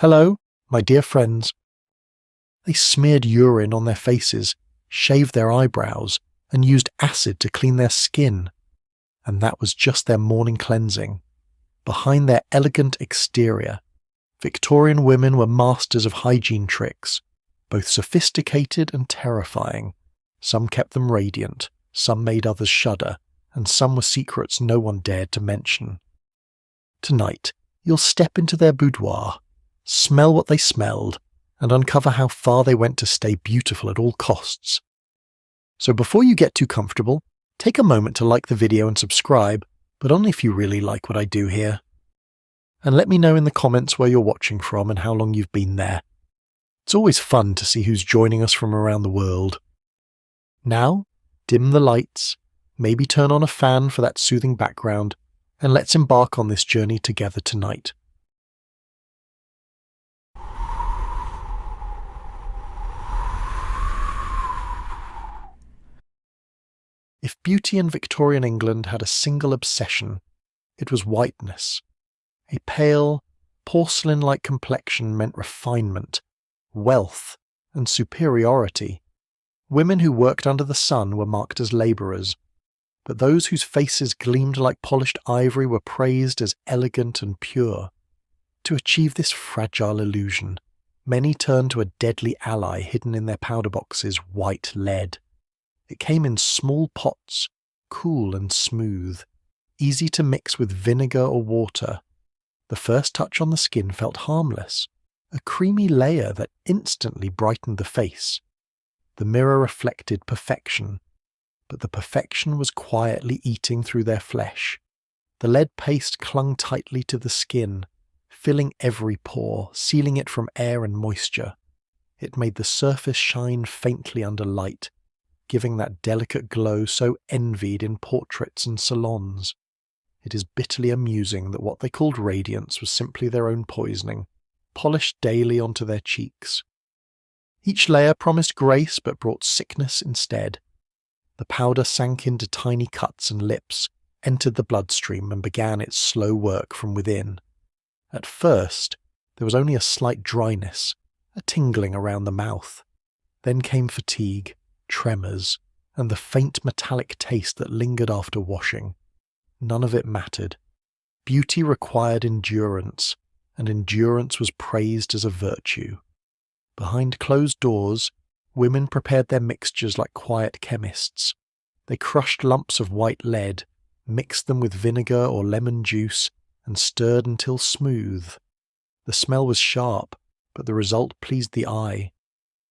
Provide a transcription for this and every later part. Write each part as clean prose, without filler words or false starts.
Hello, my dear friends. They smeared urine on their faces, shaved their eyebrows, and used acid to clean their skin. And that was just their morning cleansing. Behind their elegant exterior, Victorian women were masters of hygiene tricks, both sophisticated and terrifying. Some kept them radiant, some made others shudder, and some were secrets no one dared to mention. Tonight, you'll step into their boudoir, smell what they smelled, and uncover how far they went to stay beautiful at all costs. So before you get too comfortable, take a moment to like the video and subscribe, but only if you really like what I do here. And let me know in the comments where you're watching from and how long you've been there. It's always fun to see who's joining us from around the world. Now, dim the lights, maybe turn on a fan for that soothing background, and let's embark on this journey together tonight. If beauty in Victorian England had a single obsession, it was whiteness. A pale, porcelain-like complexion meant refinement, wealth, and superiority. Women who worked under the sun were marked as labourers, but those whose faces gleamed like polished ivory were praised as elegant and pure. To achieve this fragile illusion, many turned to a deadly ally hidden in their powder boxes, white lead. It came in small pots, cool and smooth, easy to mix with vinegar or water. The first touch on the skin felt harmless, a creamy layer that instantly brightened the face. The mirror reflected perfection, but the perfection was quietly eating through their flesh. The lead paste clung tightly to the skin, filling every pore, sealing it from air and moisture. It made the surface shine faintly under light, giving that delicate glow so envied in portraits and salons. It is bitterly amusing that what they called radiance was simply their own poisoning, polished daily onto their cheeks. Each layer promised grace but brought sickness instead. The powder sank into tiny cuts and lips, entered the bloodstream and began its slow work from within. At first, there was only a slight dryness, a tingling around the mouth. Then came fatigue, tremors, and the faint metallic taste that lingered after washing. None of it mattered. Beauty required endurance, and endurance was praised as a virtue. Behind closed doors, women prepared their mixtures like quiet chemists. They crushed lumps of white lead, mixed them with vinegar or lemon juice, and stirred until smooth. The smell was sharp, but the result pleased the eye.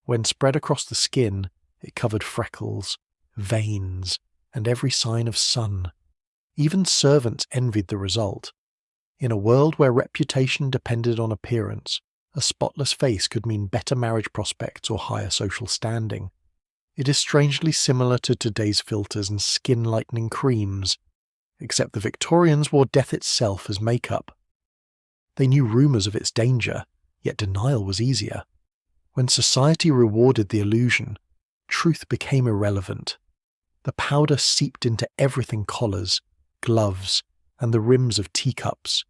When spread across the skin, it covered freckles, veins, and every sign of sun. Even servants envied the result. In a world where reputation depended on appearance, a spotless face could mean better marriage prospects or higher social standing. It is strangely similar to today's filters and skin-lightening creams, except the Victorians wore death itself as makeup. They knew rumours of its danger, yet denial was easier. When society rewarded the illusion, truth became irrelevant. The powder seeped into everything: collars, gloves, and the rims of teacups.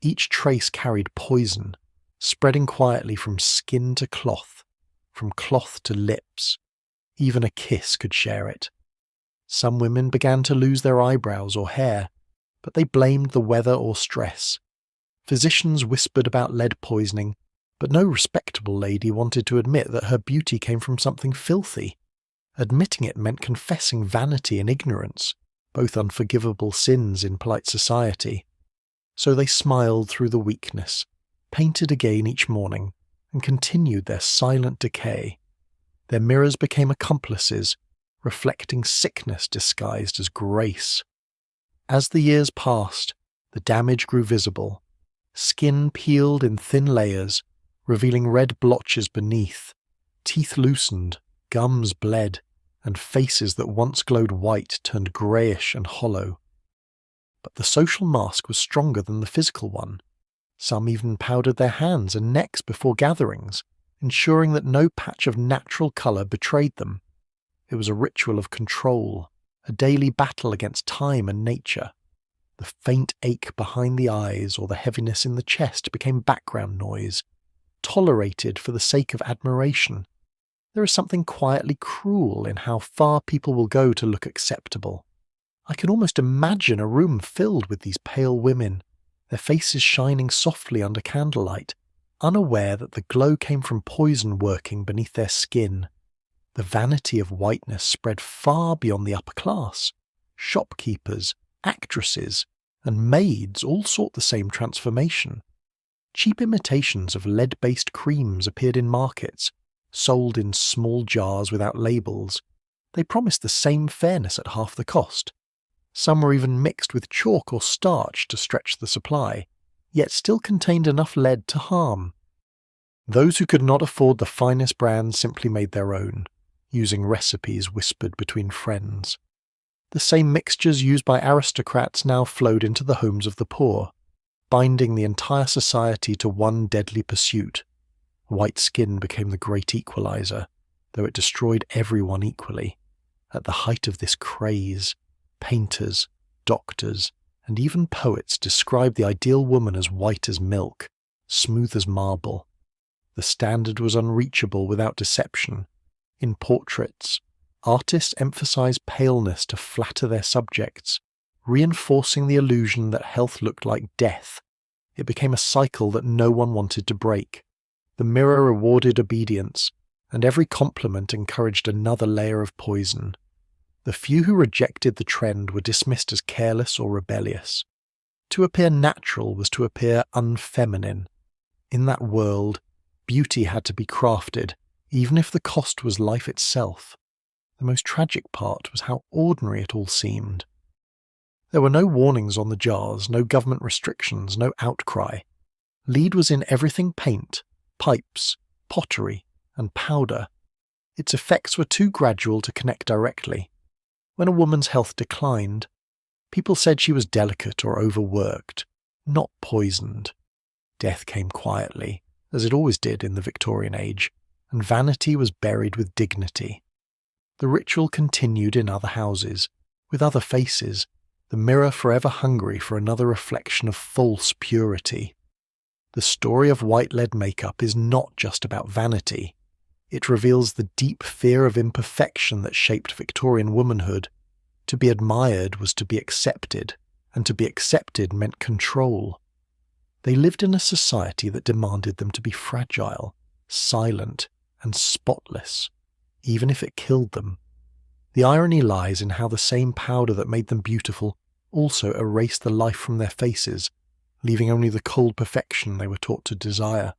Each trace carried poison, spreading quietly from skin to cloth, from cloth to lips. Even a kiss could share it. Some women began to lose their eyebrows or hair, but they blamed the weather or stress. Physicians whispered about lead poisoning, but no respectable lady wanted to admit that her beauty came from something filthy. Admitting it meant confessing vanity and ignorance, both unforgivable sins in polite society. So they smiled through the weakness, painted again each morning, and continued their silent decay. Their mirrors became accomplices, reflecting sickness disguised as grace. As the years passed, the damage grew visible. Skin peeled in thin layers, revealing red blotches beneath. Teeth loosened, gums bled, and faces that once glowed white turned greyish and hollow. But the social mask was stronger than the physical one. Some even powdered their hands and necks before gatherings, ensuring that no patch of natural colour betrayed them. It was a ritual of control, a daily battle against time and nature. The faint ache behind the eyes or the heaviness in the chest became background noise, tolerated for the sake of admiration. There is something quietly cruel in how far people will go to look acceptable. I can almost imagine a room filled with these pale women, their faces shining softly under candlelight, unaware that the glow came from poison working beneath their skin. The vanity of whiteness spread far beyond the upper class. Shopkeepers, actresses, and maids all sought the same transformation. Cheap imitations of lead-based creams appeared in markets, sold in small jars without labels. They promised the same fairness at half the cost. Some were even mixed with chalk or starch to stretch the supply, yet still contained enough lead to harm. Those who could not afford the finest brands simply made their own, using recipes whispered between friends. The same mixtures used by aristocrats now flowed into the homes of the poor, binding the entire society to one deadly pursuit. White skin became the great equalizer, though it destroyed everyone equally. At the height of this craze, painters, doctors, and even poets described the ideal woman as white as milk, smooth as marble. The standard was unreachable without deception. In portraits, artists emphasized paleness to flatter their subjects, reinforcing the illusion that health looked like death. It became a cycle that no one wanted to break. The mirror rewarded obedience, and every compliment encouraged another layer of poison. The few who rejected the trend were dismissed as careless or rebellious. To appear natural was to appear unfeminine. In that world, beauty had to be crafted, even if the cost was life itself. The most tragic part was how ordinary it all seemed. There were no warnings on the jars, no government restrictions, no outcry. Lead was in everything paint, pipes, pottery, and powder. Its effects were too gradual to connect directly. When a woman's health declined, people said she was delicate or overworked, not poisoned. Death came quietly, as it always did in the Victorian age, and vanity was buried with dignity. The ritual continued in other houses, with other faces, the mirror forever hungry for another reflection of false purity. The story of white lead makeup is not just about vanity. It reveals the deep fear of imperfection that shaped Victorian womanhood. To be admired was to be accepted, and to be accepted meant control. They lived in a society that demanded them to be fragile, silent, and spotless, even if it killed them. The irony lies in how the same powder that made them beautiful also erased the life from their faces, leaving only the cold perfection they were taught to desire.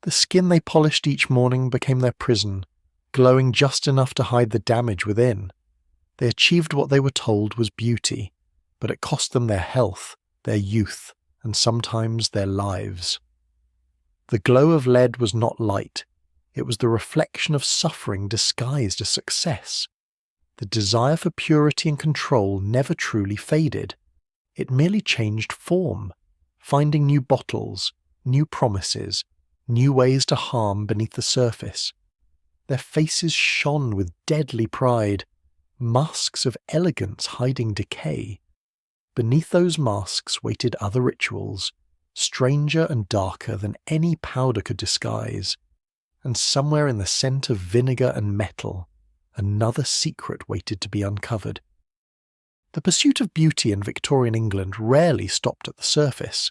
The skin they polished each morning became their prison, glowing just enough to hide the damage within. They achieved what they were told was beauty, but it cost them their health, their youth, and sometimes their lives. The glow of lead was not light. It was the reflection of suffering disguised as success. The desire for purity and control never truly faded. It merely changed form, finding new bottles, new promises, new ways to harm beneath the surface. Their faces shone with deadly pride, masks of elegance hiding decay. Beneath those masks waited other rituals, stranger and darker than any powder could disguise. And somewhere in the scent of vinegar and metal, another secret waited to be uncovered. The pursuit of beauty in Victorian England rarely stopped at the surface.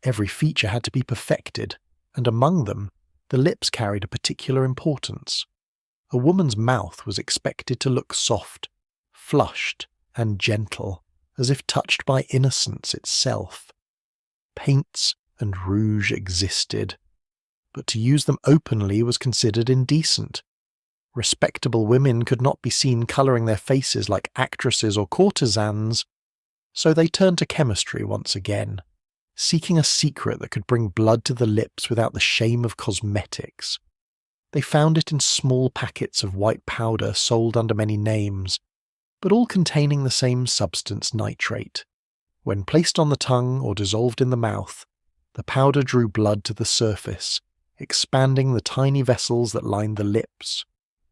Every feature had to be perfected, and among them, the lips carried a particular importance. A woman's mouth was expected to look soft, flushed, and gentle, as if touched by innocence itself. Paints and rouge existed, but to use them openly was considered indecent. Respectable women could not be seen colouring their faces like actresses or courtesans, so they turned to chemistry once again, seeking a secret that could bring blood to the lips without the shame of cosmetics. They found it in small packets of white powder sold under many names, but all containing the same substance, nitrate. When placed on the tongue or dissolved in the mouth, the powder drew blood to the surface, expanding the tiny vessels that lined the lips.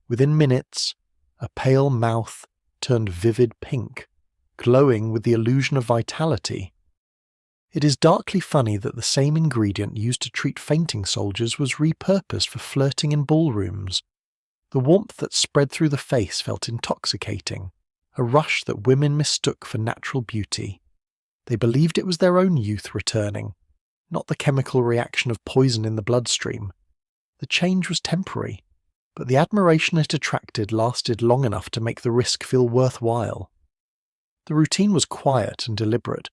Within minutes, a pale mouth turned vivid pink, glowing with the illusion of vitality. It is darkly funny that the same ingredient used to treat fainting soldiers was repurposed for flirting in ballrooms. The warmth that spread through the face felt intoxicating, a rush that women mistook for natural beauty. They believed it was their own youth returning, not the chemical reaction of poison in the bloodstream. The change was temporary, but the admiration it attracted lasted long enough to make the risk feel worthwhile. The routine was quiet and deliberate.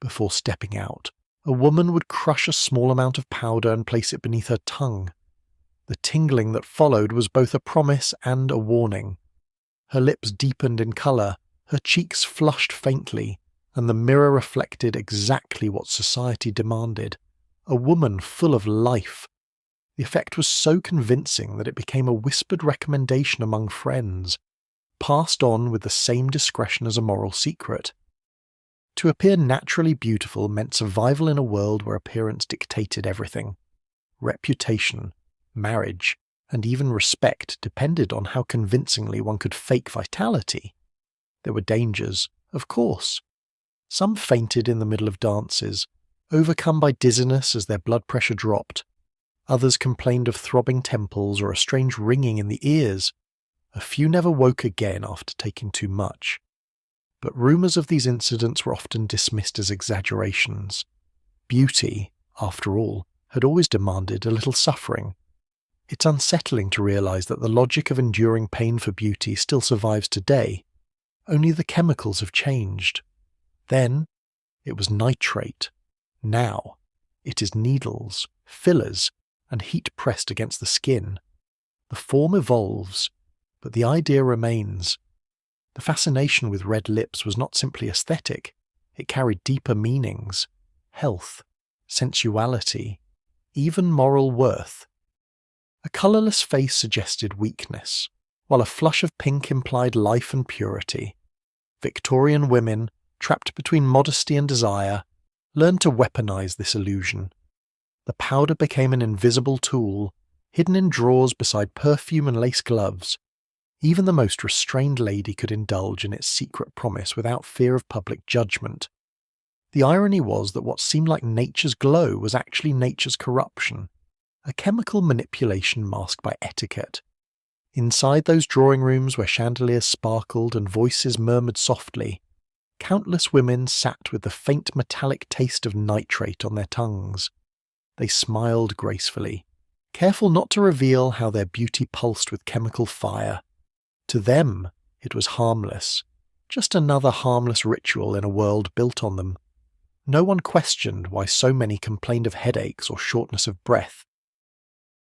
Before stepping out, a woman would crush a small amount of powder and place it beneath her tongue. The tingling that followed was both a promise and a warning. Her lips deepened in colour, her cheeks flushed faintly, and the mirror reflected exactly what society demanded: a woman full of life. The effect was so convincing that it became a whispered recommendation among friends, passed on with the same discretion as a moral secret. To appear naturally beautiful meant survival in a world where appearance dictated everything. Reputation, marriage, and even respect depended on how convincingly one could fake vitality. There were dangers, of course. Some fainted in the middle of dances, overcome by dizziness as their blood pressure dropped. Others complained of throbbing temples or a strange ringing in the ears. A few never woke again after taking too much. But rumours of these incidents were often dismissed as exaggerations. Beauty, after all, had always demanded a little suffering. It's unsettling to realise that the logic of enduring pain for beauty still survives today. Only the chemicals have changed. Then, it was nitrate. Now, it is needles, fillers, and heat pressed against the skin. The form evolves, but the idea remains. The fascination with red lips was not simply aesthetic, it carried deeper meanings: health, sensuality, even moral worth. A colourless face suggested weakness, while a flush of pink implied life and purity. Victorian women, trapped between modesty and desire, learned to weaponize this illusion. The powder became an invisible tool, hidden in drawers beside perfume and lace gloves. Even the most restrained lady could indulge in its secret promise without fear of public judgment. The irony was that what seemed like nature's glow was actually nature's corruption, a chemical manipulation masked by etiquette. Inside those drawing rooms where chandeliers sparkled and voices murmured softly, countless women sat with the faint metallic taste of nitrate on their tongues. They smiled gracefully, careful not to reveal how their beauty pulsed with chemical fire. To them, it was harmless, just another harmless ritual in a world built on them. No one questioned why so many complained of headaches or shortness of breath.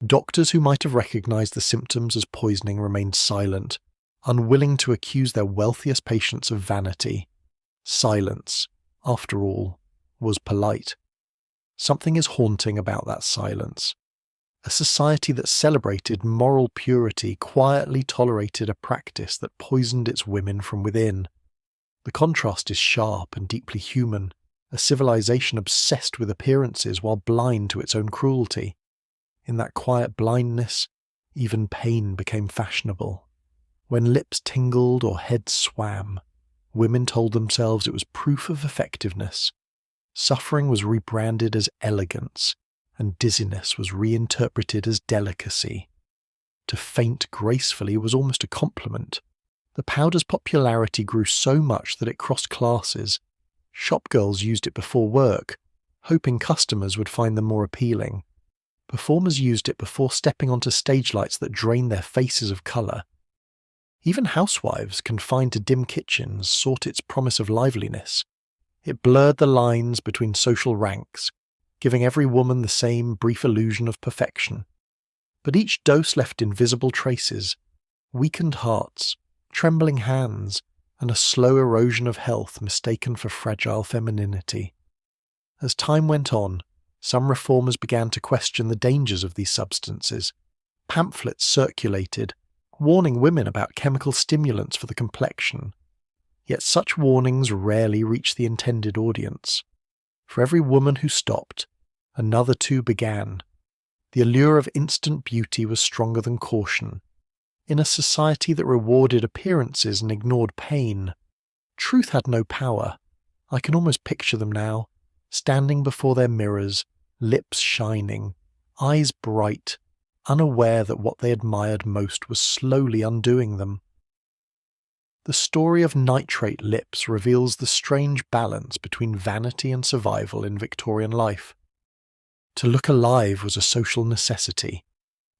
Doctors who might have recognized the symptoms as poisoning remained silent, unwilling to accuse their wealthiest patients of vanity. Silence, after all, was polite. Something is haunting about that silence. A society that celebrated moral purity quietly tolerated a practice that poisoned its women from within. The contrast is sharp and deeply human, a civilization obsessed with appearances while blind to its own cruelty. In that quiet blindness, even pain became fashionable. When lips tingled or heads swam, women told themselves it was proof of effectiveness. Suffering was rebranded as elegance, and dizziness was reinterpreted as delicacy. To faint gracefully was almost a compliment. The powder's popularity grew so much that it crossed classes. Shopgirls used it before work, hoping customers would find them more appealing. Performers used it before stepping onto stage lights that drained their faces of colour. Even housewives, confined to dim kitchens, sought its promise of liveliness. It blurred the lines between social ranks, giving every woman the same brief illusion of perfection. But each dose left invisible traces: weakened hearts, trembling hands, and a slow erosion of health mistaken for fragile femininity. As time went on, some reformers began to question the dangers of these substances. Pamphlets circulated, warning women about chemical stimulants for the complexion. Yet such warnings rarely reached the intended audience. For every woman who stopped, another two began. The allure of instant beauty was stronger than caution. In a society that rewarded appearances and ignored pain, truth had no power. I can almost picture them now, standing before their mirrors, lips shining, eyes bright, unaware that what they admired most was slowly undoing them. The story of nitrate lips reveals the strange balance between vanity and survival in Victorian life. To look alive was a social necessity,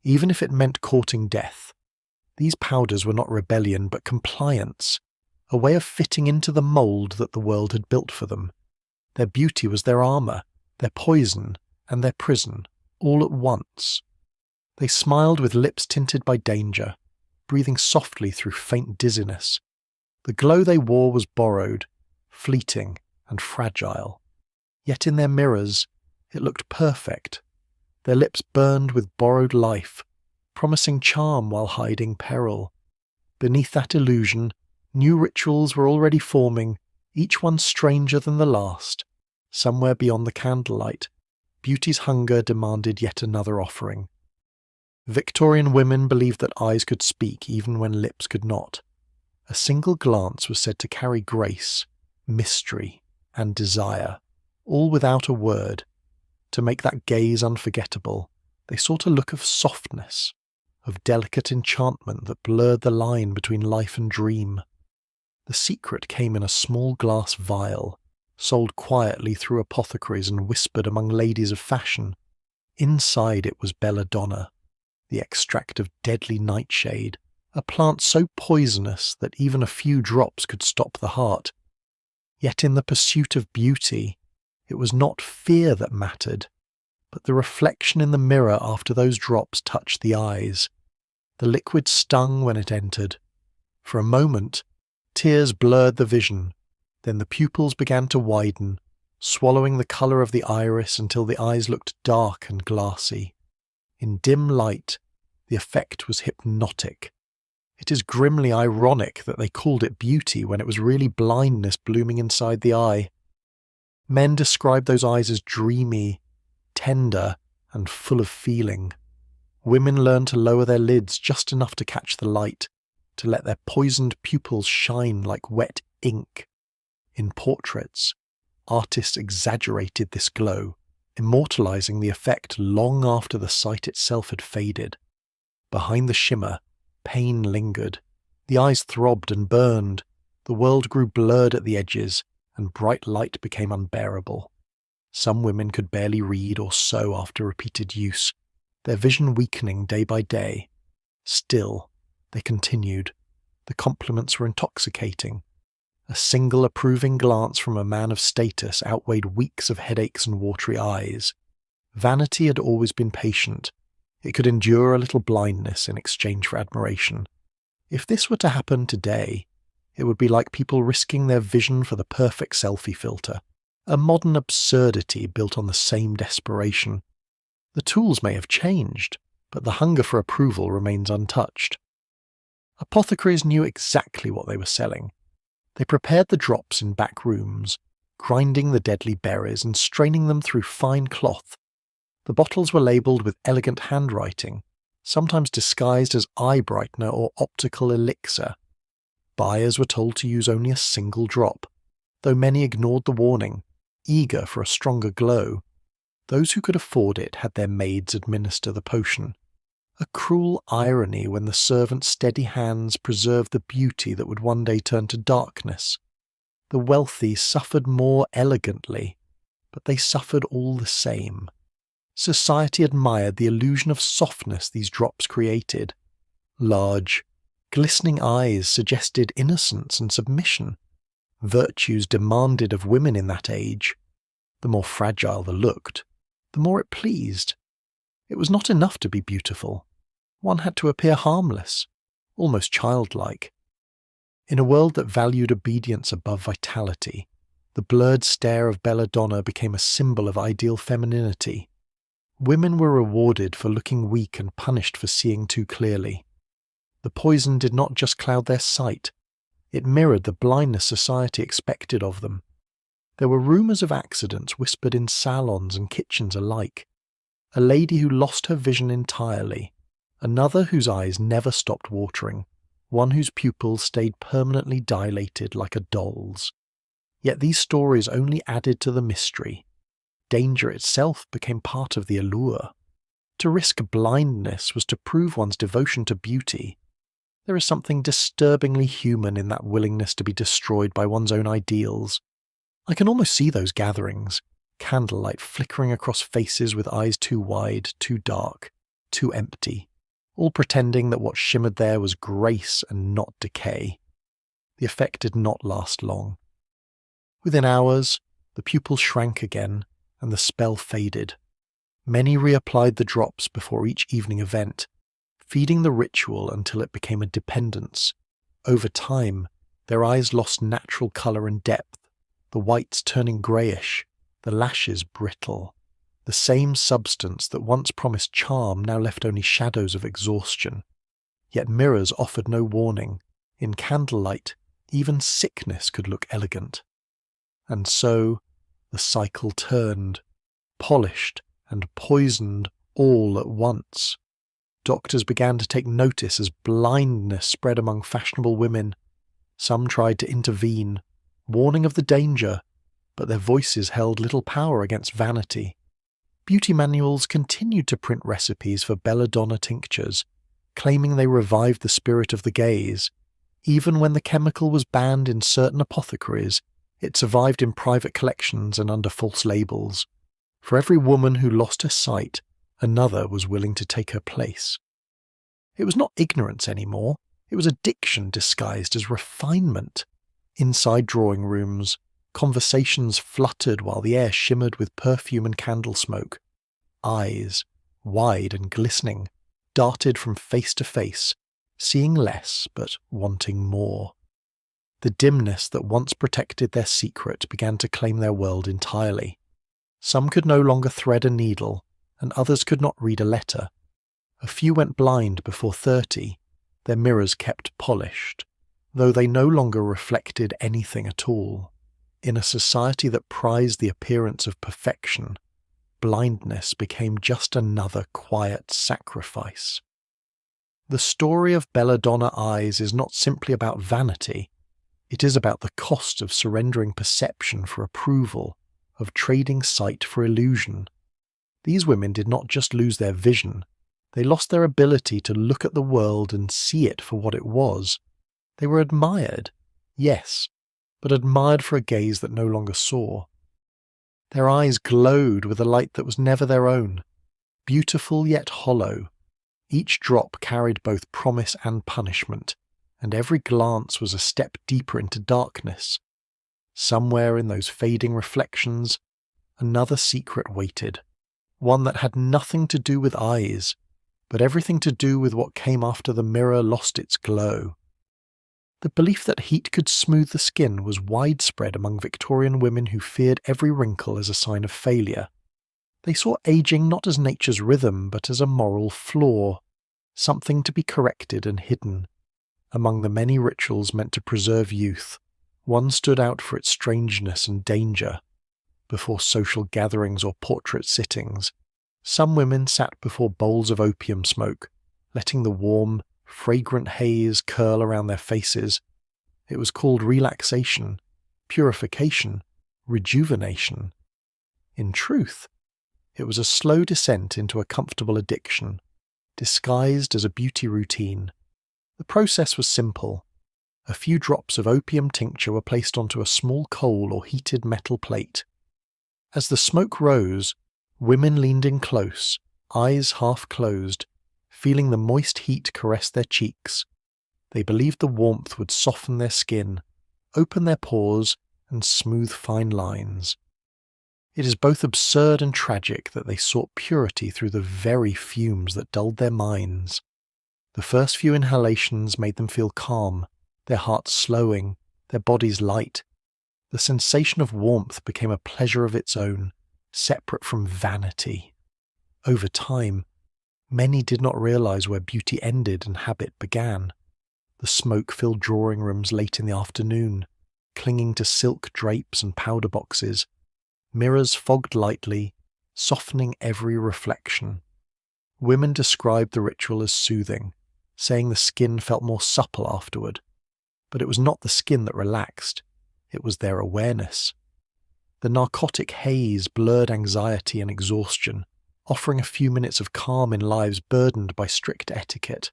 even if it meant courting death. These powders were not rebellion but compliance, a way of fitting into the mould that the world had built for them. Their beauty was their armour, their poison, and their prison, all at once. They smiled with lips tinted by danger, breathing softly through faint dizziness. The glow they wore was borrowed, fleeting, and fragile. Yet in their mirrors, it looked perfect. Their lips burned with borrowed life, promising charm while hiding peril. Beneath that illusion, new rituals were already forming, each one stranger than the last. Somewhere beyond the candlelight, beauty's hunger demanded yet another offering. Victorian women believed that eyes could speak even when lips could not. A single glance was said to carry grace, mystery, and desire, all without a word. To make that gaze unforgettable, they sought a look of softness, of delicate enchantment that blurred the line between life and dream. The secret came in a small glass vial, sold quietly through apothecaries and whispered among ladies of fashion. Inside it was belladonna, the extract of deadly nightshade, a plant so poisonous that even a few drops could stop the heart. Yet in the pursuit of beauty, it was not fear that mattered, but the reflection in the mirror after those drops touched the eyes. The liquid stung when it entered. For a moment, tears blurred the vision, then the pupils began to widen, swallowing the colour of the iris until the eyes looked dark and glassy. In dim light, the effect was hypnotic. It is grimly ironic that they called it beauty when it was really blindness blooming inside the eye. Men described those eyes as dreamy, tender, and full of feeling. Women learned to lower their lids just enough to catch the light, to let their poisoned pupils shine like wet ink. In portraits, artists exaggerated this glow, immortalizing the effect long after the sight itself had faded. Behind the shimmer, pain lingered. The eyes throbbed and burned. The world grew blurred at the edges, and bright light became unbearable. Some women could barely read or sew after repeated use, their vision weakening day by day. Still, they continued. The compliments were intoxicating. A single approving glance from a man of status outweighed weeks of headaches and watery eyes. Vanity had always been patient. It could endure a little blindness in exchange for admiration. If this were to happen today, it would be like people risking their vision for the perfect selfie filter, a modern absurdity built on the same desperation. The tools may have changed, but the hunger for approval remains untouched. Apothecaries knew exactly what they were selling. They prepared the drops in back rooms, grinding the deadly berries and straining them through fine cloth. The bottles were labelled with elegant handwriting, sometimes disguised as eye brightener or optical elixir. Buyers were told to use only a single drop, though many ignored the warning, eager for a stronger glow. Those who could afford it had their maids administer the potion. A cruel irony when the servants' steady hands preserved the beauty that would one day turn to darkness. The wealthy suffered more elegantly, but they suffered all the same. Society admired the illusion of softness these drops created. Large, glistening eyes suggested innocence and submission. Virtues demanded of women in that age. The more fragile the looked, the more it pleased. It was not enough to be beautiful. One had to appear harmless, almost childlike. In a world that valued obedience above vitality, the blurred stare of belladonna became a symbol of ideal femininity. Women were rewarded for looking weak and punished for seeing too clearly. The poison did not just cloud their sight, it mirrored the blindness society expected of them. There were rumours of accidents whispered in salons and kitchens alike. A lady who lost her vision entirely, another whose eyes never stopped watering, one whose pupils stayed permanently dilated like a doll's. Yet these stories only added to the mystery. danger itself became part of the allure. To risk blindness was to prove one's devotion to beauty. There is something disturbingly human in that willingness to be destroyed by one's own ideals. I can almost see those gatherings, candlelight flickering across faces with eyes too wide, too dark, too empty, all pretending that what shimmered there was grace and not decay. The effect did not last long. Within hours, the pupils shrank again, and the spell faded. Many reapplied the drops before each evening event, feeding the ritual until it became a dependence. Over time, their eyes lost natural colour and depth, the whites turning greyish, the lashes brittle. The same substance that once promised charm now left only shadows of exhaustion. Yet mirrors offered no warning. In candlelight, even sickness could look elegant. And so, the cycle turned, polished and poisoned all at once. Doctors began to take notice as blindness spread among fashionable women. Some tried to intervene, warning of the danger, but their voices held little power against vanity. Beauty manuals continued to print recipes for belladonna tinctures, claiming they revived the spirit of the gaze. Even when the chemical was banned in certain apothecaries, it survived in private collections and under false labels. For every woman who lost her sight, another was willing to take her place. It was not ignorance anymore, it was addiction disguised as refinement. Inside drawing rooms, conversations fluttered while the air shimmered with perfume and candle smoke. Eyes, wide and glistening, darted from face to face, seeing less but wanting more. The dimness that once protected their secret began to claim their world entirely. Some could no longer thread a needle, and others could not read a letter. A few went blind before 30, their mirrors kept polished, though they no longer reflected anything at all. In a society that prized the appearance of perfection, blindness became just another quiet sacrifice. The story of belladonna eyes is not simply about vanity. It is about the cost of surrendering perception for approval, of trading sight for illusion. These women did not just lose their vision, they lost their ability to look at the world and see it for what it was. They were admired, yes, but admired for a gaze that no longer saw. Their eyes glowed with a light that was never their own, beautiful yet hollow. Each drop carried both promise and punishment, and every glance was a step deeper into darkness. Somewhere in those fading reflections, another secret waited, one that had nothing to do with eyes, but everything to do with what came after the mirror lost its glow. The belief that heat could smooth the skin was widespread among Victorian women who feared every wrinkle as a sign of failure. They saw aging not as nature's rhythm, but as a moral flaw, something to be corrected and hidden. Among the many rituals meant to preserve youth, one stood out for its strangeness and danger. Before social gatherings or portrait sittings, some women sat before bowls of opium smoke, letting the warm, fragrant haze curl around their faces. It was called relaxation, purification, rejuvenation. In truth, it was a slow descent into a comfortable addiction, disguised as a beauty routine. The process was simple. A few drops of opium tincture were placed onto a small coal or heated metal plate. As the smoke rose, women leaned in close, eyes half closed, feeling the moist heat caress their cheeks. They believed the warmth would soften their skin, open their pores, and smooth fine lines. It is both absurd and tragic that they sought purity through the very fumes that dulled their minds. The first few inhalations made them feel calm, their hearts slowing, their bodies light. The sensation of warmth became a pleasure of its own, separate from vanity. Over time, many did not realize where beauty ended and habit began. The smoke-filled drawing rooms late in the afternoon, clinging to silk drapes and powder boxes, mirrors fogged lightly, softening every reflection. Women described the ritual as soothing, saying the skin felt more supple afterward. But it was not the skin that relaxed, it was their awareness. The narcotic haze blurred anxiety and exhaustion, offering a few minutes of calm in lives burdened by strict etiquette.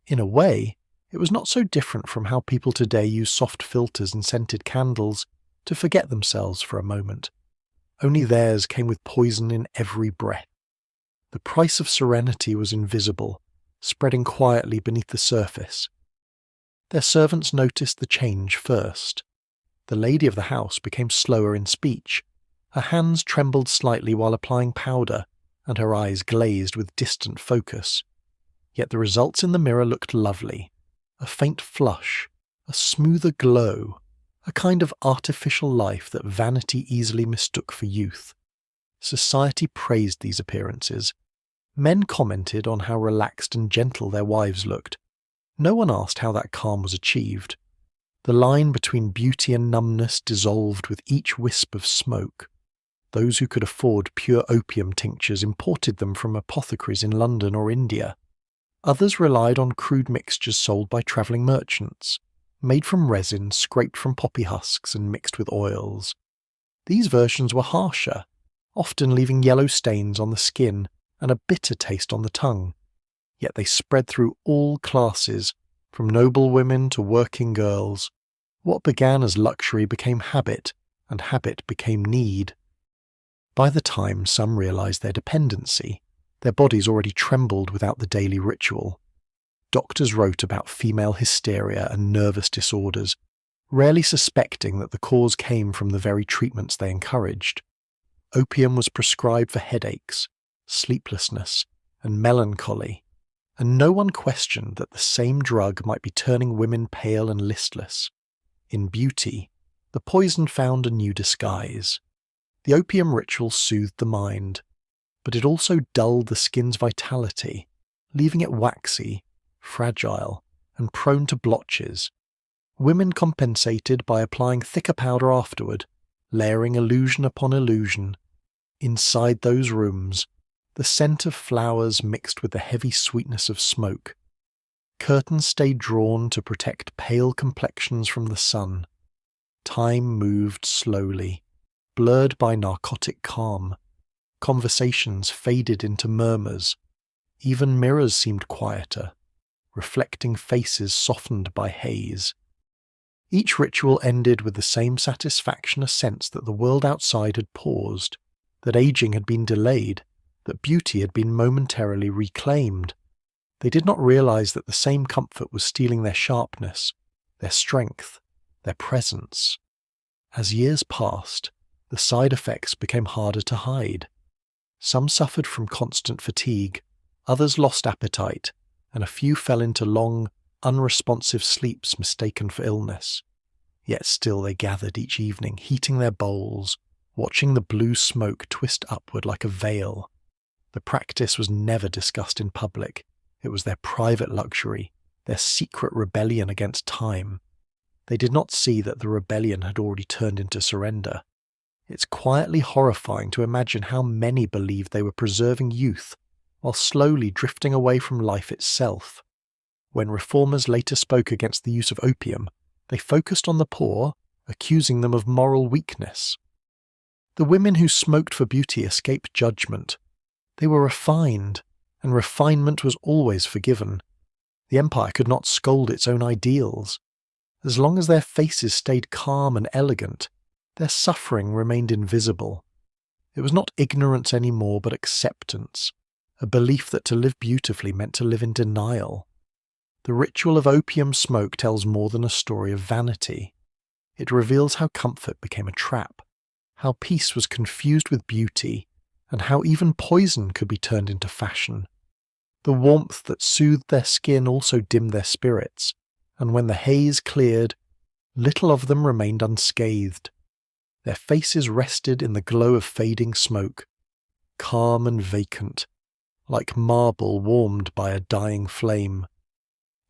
In a way, it was not so different from how people today use soft filters and scented candles to forget themselves for a moment. Only theirs came with poison in every breath. The price of serenity was invisible, spreading quietly beneath the surface. Their servants noticed the change first. The lady of the house became slower in speech. Her hands trembled slightly while applying powder, and her eyes glazed with distant focus. Yet the results in the mirror looked lovely. A faint flush, a smoother glow, a kind of artificial life that vanity easily mistook for youth. Society praised these appearances. Men commented on how relaxed and gentle their wives looked. No one asked how that calm was achieved. The line between beauty and numbness dissolved with each wisp of smoke. Those who could afford pure opium tinctures imported them from apothecaries in London or India. Others relied on crude mixtures sold by travelling merchants, made from resin scraped from poppy husks and mixed with oils. These versions were harsher, often leaving yellow stains on the skin and a bitter taste on the tongue. Yet they spread through all classes, from noble women to working girls. What began as luxury became habit, and habit became need. By the time some realised their dependency, their bodies already trembled without the daily ritual. Doctors wrote about female hysteria and nervous disorders, rarely suspecting that the cause came from the very treatments they encouraged. Opium was prescribed for headaches, sleeplessness, and melancholy, and no one questioned that the same drug might be turning women pale and listless. In beauty, the poison found a new disguise. The opium ritual soothed the mind, but it also dulled the skin's vitality, leaving it waxy, fragile, and prone to blotches. Women compensated by applying thicker powder afterward, layering illusion upon illusion. Inside those rooms, the scent of flowers mixed with the heavy sweetness of smoke. Curtains stayed drawn to protect pale complexions from the sun. Time moved slowly, blurred by narcotic calm. Conversations faded into murmurs. Even mirrors seemed quieter, reflecting faces softened by haze. Each ritual ended with the same satisfaction, a sense that the world outside had paused, that aging had been delayed, that beauty had been momentarily reclaimed. They did not realize that the same comfort was stealing their sharpness, their strength, their presence. As years passed, the side effects became harder to hide. Some suffered from constant fatigue, others lost appetite, and a few fell into long, unresponsive sleeps mistaken for illness. Yet still they gathered each evening, heating their bowls, watching the blue smoke twist upward like a veil. The practice was never discussed in public. It was their private luxury, their secret rebellion against time. They did not see that the rebellion had already turned into surrender. It's quietly horrifying to imagine how many believed they were preserving youth while slowly drifting away from life itself. When reformers later spoke against the use of opium, they focused on the poor, accusing them of moral weakness. The women who smoked for beauty escaped judgment. They were refined, and refinement was always forgiven. The empire could not scold its own ideals. As long as their faces stayed calm and elegant, their suffering remained invisible. It was not ignorance anymore, but acceptance, a belief that to live beautifully meant to live in denial. The ritual of opium smoke tells more than a story of vanity. It reveals how comfort became a trap, how peace was confused with beauty, and how even poison could be turned into fashion. The warmth that soothed their skin also dimmed their spirits, and when the haze cleared, little of them remained unscathed. Their faces rested in the glow of fading smoke, calm and vacant, like marble warmed by a dying flame.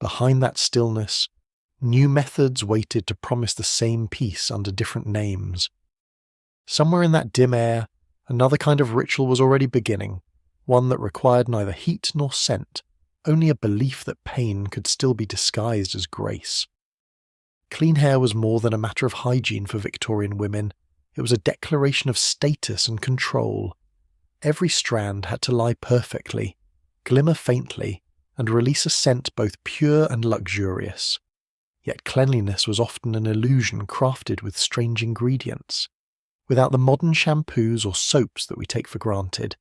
Behind that stillness, new methods waited to promise the same peace under different names. Somewhere in that dim air, another kind of ritual was already beginning, one that required neither heat nor scent, only a belief that pain could still be disguised as grace. Clean hair was more than a matter of hygiene for Victorian women. It was a declaration of status and control. Every strand had to lie perfectly, glimmer faintly, and release a scent both pure and luxurious. Yet cleanliness was often an illusion crafted with strange ingredients. Without the modern shampoos or soaps that we take for granted,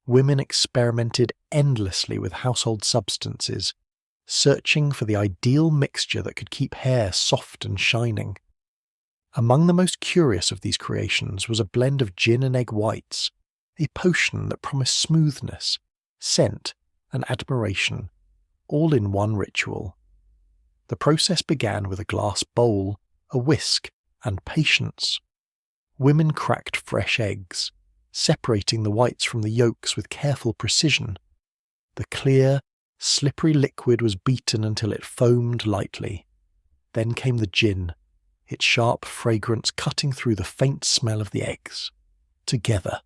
women experimented endlessly with household substances, searching for the ideal mixture that could keep hair soft and shining. Among the most curious of these creations was a blend of gin and egg whites, a potion that promised smoothness, scent, and admiration, all in one ritual. The process began with a glass bowl, a whisk, and patience. Women cracked fresh eggs, separating the whites from the yolks with careful precision. The clear, slippery liquid was beaten until it foamed lightly. Then came the gin, its sharp fragrance cutting through the faint smell of the eggs. Together,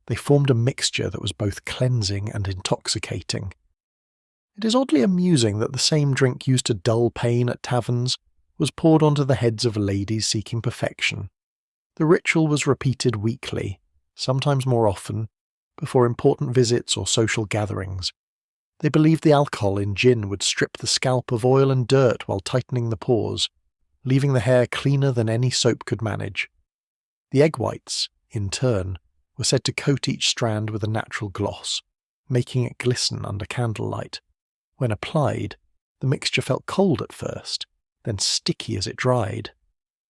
they formed a mixture that was both cleansing and intoxicating. It is oddly amusing that the same drink used to dull pain at taverns was poured onto the heads of ladies seeking perfection. The ritual was repeated weekly, sometimes more often, before important visits or social gatherings. They believed the alcohol in gin would strip the scalp of oil and dirt while tightening the pores, leaving the hair cleaner than any soap could manage. The egg whites, in turn, were said to coat each strand with a natural gloss, making it glisten under candlelight. When applied, the mixture felt cold at first, then sticky as it dried.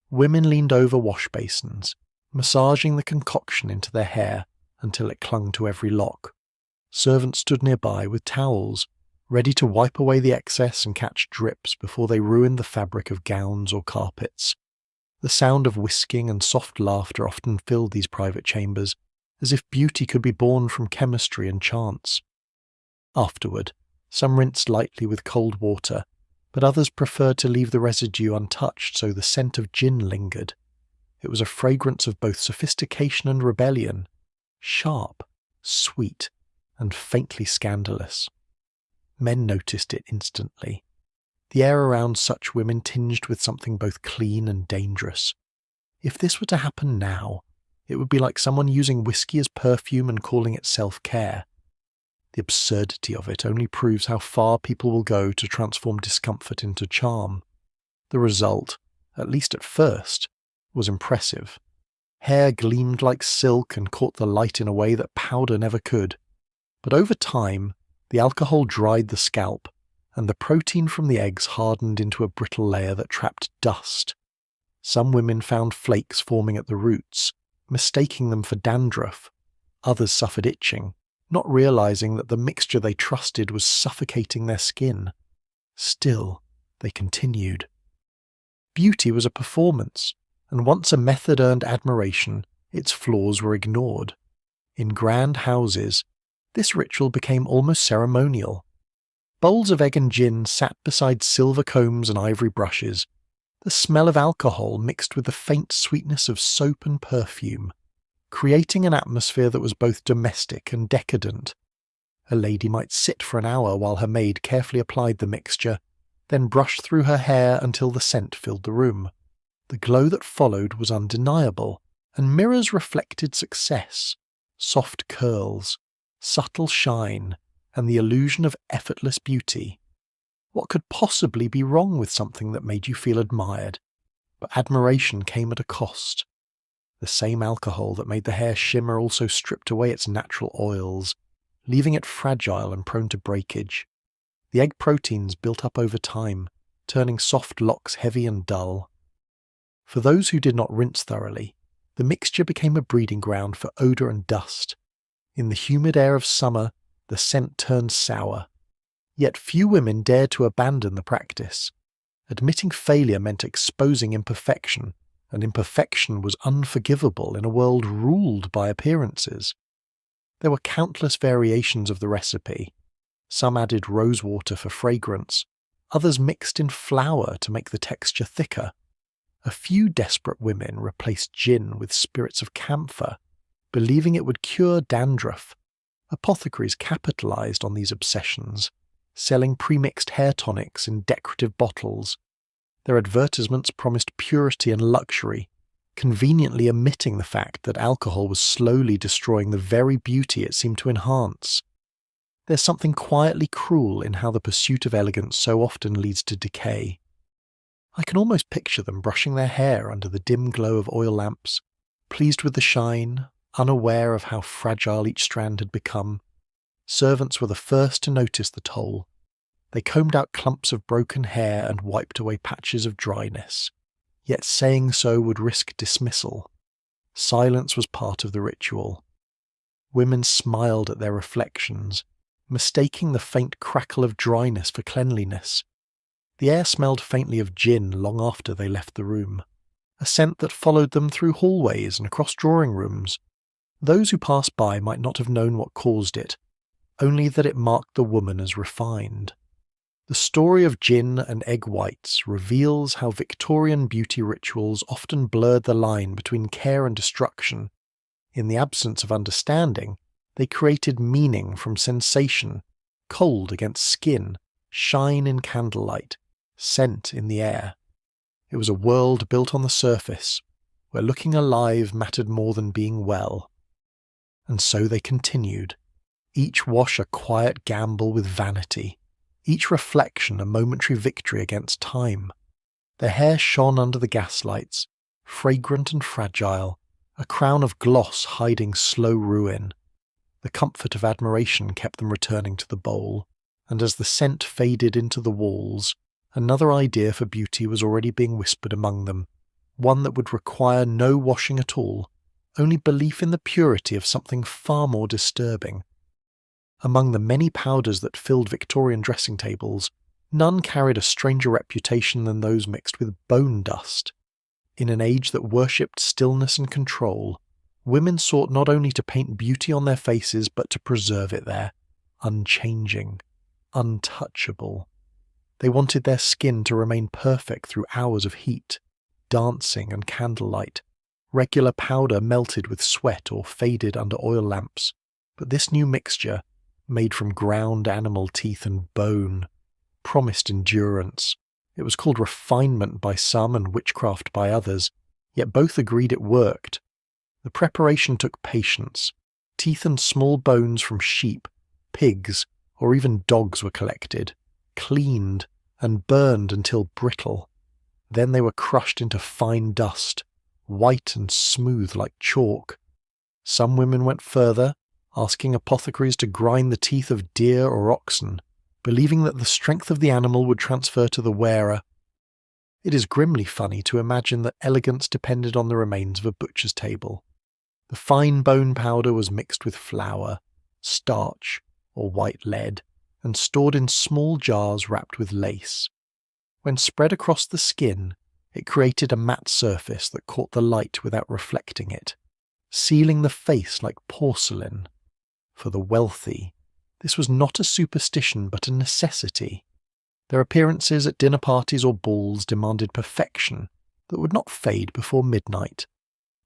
Women leaned over wash basins, massaging the concoction into their hair until it clung to every lock. Servants stood nearby with towels, ready to wipe away the excess and catch drips before they ruined the fabric of gowns or carpets. The sound of whisking and soft laughter often filled these private chambers, as if beauty could be born from chemistry and chance. Afterward, some rinsed lightly with cold water, but others preferred to leave the residue untouched so the scent of gin lingered. It was a fragrance of both sophistication and rebellion, sharp, sweet, and faintly scandalous. Men noticed it instantly. The air around such women tinged with something both clean and dangerous. If this were to happen now, it would be like someone using whiskey as perfume and calling it self-care. The absurdity of it only proves how far people will go to transform discomfort into charm. The result, at least at first, was impressive. Hair gleamed like silk and caught the light in a way that powder never could. But over time, the alcohol dried the scalp, and the protein from the eggs hardened into a brittle layer that trapped dust. Some women found flakes forming at the roots, mistaking them for dandruff. Others suffered itching, not realizing that the mixture they trusted was suffocating their skin. Still, they continued. Beauty was a performance, and once a method earned admiration, its flaws were ignored. In grand houses, this ritual became almost ceremonial. Bowls of egg and gin sat beside silver combs and ivory brushes, the smell of alcohol mixed with the faint sweetness of soap and perfume, creating an atmosphere that was both domestic and decadent. A lady might sit for an hour while her maid carefully applied the mixture, then brushed through her hair until the scent filled the room. The glow that followed was undeniable, and mirrors reflected success, soft curls, subtle shine, and the illusion of effortless beauty. What could possibly be wrong with something that made you feel admired? But admiration came at a cost. The same alcohol that made the hair shimmer also stripped away its natural oils, leaving it fragile and prone to breakage. The egg proteins built up over time, turning soft locks heavy and dull. For those who did not rinse thoroughly, the mixture became a breeding ground for odour and dust. In the humid air of summer, the scent turned sour. Yet few women dared to abandon the practice. Admitting failure meant exposing imperfection, and imperfection was unforgivable in a world ruled by appearances. There were countless variations of the recipe. Some added rosewater for fragrance, others mixed in flour to make the texture thicker. A few desperate women replaced gin with spirits of camphor, believing it would cure dandruff. Apothecaries capitalized on these obsessions, selling premixed hair tonics in decorative bottles. Their advertisements promised purity and luxury, conveniently omitting the fact that alcohol was slowly destroying the very beauty it seemed to enhance. There's something quietly cruel in how the pursuit of elegance so often leads to decay. I can almost picture them brushing their hair under the dim glow of oil lamps, pleased with the shine, unaware of how fragile each strand had become. Servants were the first to notice the toll. They combed out clumps of broken hair and wiped away patches of dryness. Yet saying so would risk dismissal. Silence was part of the ritual. Women smiled at their reflections, mistaking the faint crackle of dryness for cleanliness. The air smelled faintly of gin long after they left the room, a scent that followed them through hallways and across drawing rooms. Those who passed by might not have known what caused it, only that it marked the woman as refined. The story of gin and egg whites reveals how Victorian beauty rituals often blurred the line between care and destruction. In the absence of understanding, they created meaning from sensation, cold against skin, shine in candlelight, scent in the air. It was a world built on the surface, where looking alive mattered more than being well. And so they continued, each wash a quiet gamble with vanity, each reflection a momentary victory against time. Their hair shone under the gaslights, fragrant and fragile, a crown of gloss hiding slow ruin. The comfort of admiration kept them returning to the bowl, and as the scent faded into the walls, another idea for beauty was already being whispered among them, one that would require no washing at all, only belief in the purity of something far more disturbing. Among the many powders that filled Victorian dressing tables, none carried a stranger reputation than those mixed with bone dust. In an age that worshipped stillness and control, women sought not only to paint beauty on their faces but to preserve it there, unchanging, untouchable. They wanted their skin to remain perfect through hours of heat, dancing and candlelight. Regular powder melted with sweat or faded under oil lamps, but this new mixture, made from ground animal teeth and bone, promised endurance. It was called refinement by some and witchcraft by others, yet both agreed it worked. The preparation took patience. Teeth and small bones from sheep, pigs, or even dogs were collected, cleaned, and burned until brittle. Then they were crushed into fine dust, white and smooth like chalk. Some women went further, asking apothecaries to grind the teeth of deer or oxen, believing that the strength of the animal would transfer to the wearer. It is grimly funny to imagine that elegance depended on the remains of a butcher's table. The fine bone powder was mixed with flour, starch, or white lead, and stored in small jars wrapped with lace. When spread across the skin, it created a matte surface that caught the light without reflecting it, sealing the face like porcelain. For the wealthy, this was not a superstition but a necessity. Their appearances at dinner parties or balls demanded perfection that would not fade before midnight.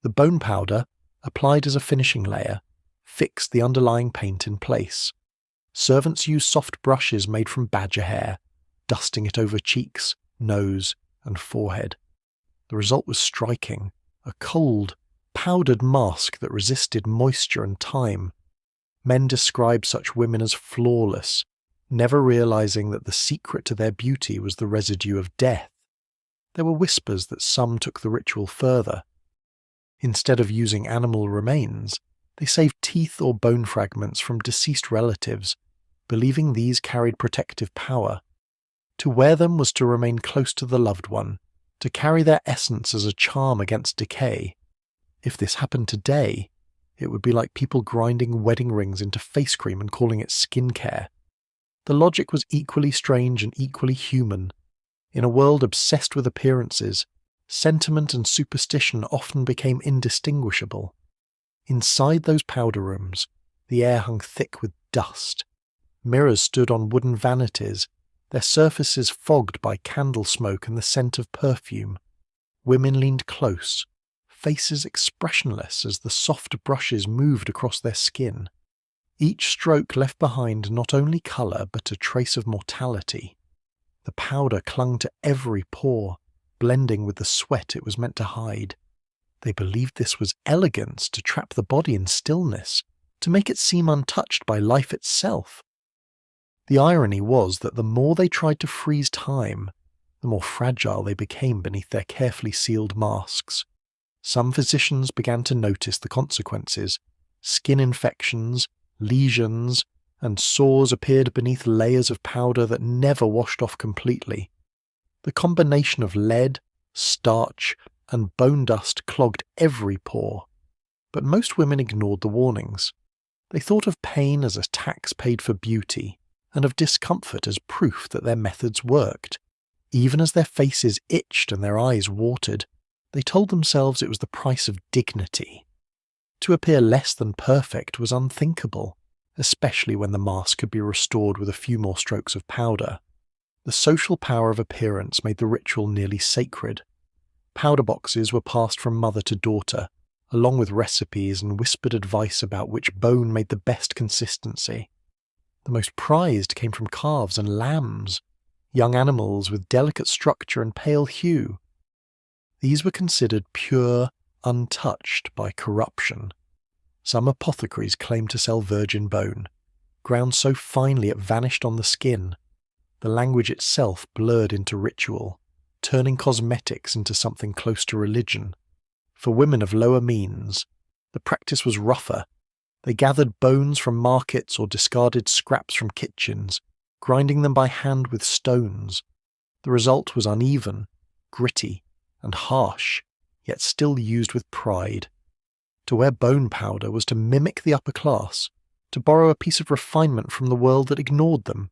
The bone powder, applied as a finishing layer, fixed the underlying paint in place. Servants used soft brushes made from badger hair, dusting it over cheeks, nose, and forehead. The result was striking, a cold, powdered mask that resisted moisture and time. Men described such women as flawless, never realizing that the secret to their beauty was the residue of death. There were whispers that some took the ritual further. Instead of using animal remains, they saved teeth or bone fragments from deceased relatives, believing these carried protective power. To wear them was to remain close to the loved one, to carry their essence as a charm against decay. If this happened today, it would be like people grinding wedding rings into face cream and calling it skincare. The logic was equally strange and equally human. In a world obsessed with appearances, sentiment and superstition often became indistinguishable. Inside those powder rooms, the air hung thick with dust. Mirrors stood on wooden vanities, their surfaces fogged by candle smoke and the scent of perfume. Women leaned close, faces expressionless as the soft brushes moved across their skin. Each stroke left behind not only colour but a trace of mortality. The powder clung to every pore, blending with the sweat it was meant to hide. They believed this was elegance to trap the body in stillness, to make it seem untouched by life itself. The irony was that the more they tried to freeze time, the more fragile they became beneath their carefully sealed masks. Some physicians began to notice the consequences. Skin infections, lesions, and sores appeared beneath layers of powder that never washed off completely. The combination of lead, starch, and bone dust clogged every pore. But most women ignored the warnings. They thought of pain as a tax paid for beauty, and of discomfort as proof that their methods worked. Even as their faces itched and their eyes watered, they told themselves it was the price of dignity. To appear less than perfect was unthinkable, especially when the mask could be restored with a few more strokes of powder. The social power of appearance made the ritual nearly sacred. Powder boxes were passed from mother to daughter, along with recipes and whispered advice about which bone made the best consistency. The most prized came from calves and lambs, young animals with delicate structure and pale hue. These were considered pure, untouched by corruption. Some apothecaries claimed to sell virgin bone, ground so finely it vanished on the skin. The language itself blurred into ritual, turning cosmetics into something close to religion. For women of lower means, the practice was rougher. They gathered bones from markets or discarded scraps from kitchens, grinding them by hand with stones. The result was uneven, gritty, and harsh, yet still used with pride. To wear bone powder was to mimic the upper class, to borrow a piece of refinement from the world that ignored them.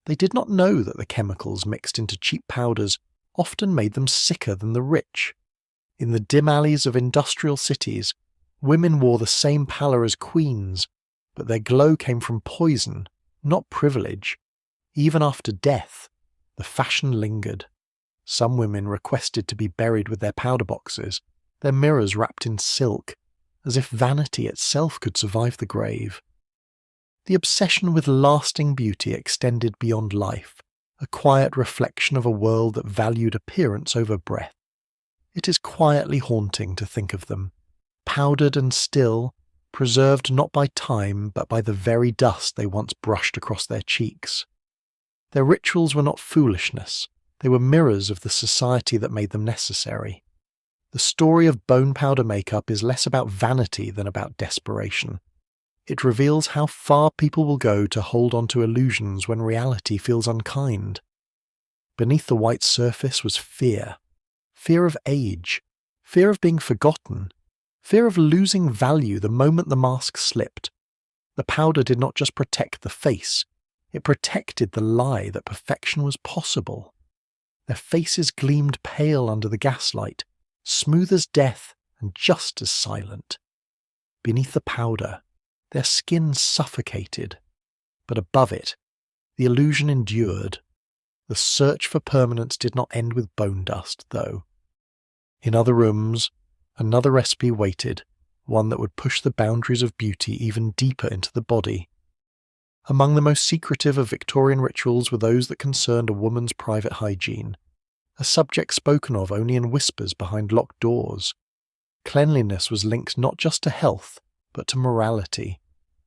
They did not know that the chemicals mixed into cheap powders often made them sicker than the rich. In the dim alleys of industrial cities, women wore the same pallor as queens, but their glow came from poison, not privilege. Even after death, the fashion lingered. Some women requested to be buried with their powder boxes, their mirrors wrapped in silk, as if vanity itself could survive the grave. The obsession with lasting beauty extended beyond life, a quiet reflection of a world that valued appearance over breadth. It is quietly haunting to think of them, powdered and still, preserved not by time but by the very dust they once brushed across their cheeks. Their rituals were not foolishness, they were mirrors of the society that made them necessary. The story of bone powder makeup is less about vanity than about desperation. It reveals how far people will go to hold on to illusions when reality feels unkind. Beneath the white surface was fear. Fear of age, fear of being forgotten, fear of losing value the moment the mask slipped. The powder did not just protect the face, it protected the lie that perfection was possible. Their faces gleamed pale under the gaslight, smooth as death and just as silent. Beneath the powder, their skin suffocated, but above it, the illusion endured. The search for permanence did not end with bone dust, though. In other rooms, another recipe waited, one that would push the boundaries of beauty even deeper into the body. Among the most secretive of Victorian rituals were those that concerned a woman's private hygiene, a subject spoken of only in whispers behind locked doors. Cleanliness was linked not just to health, but to morality,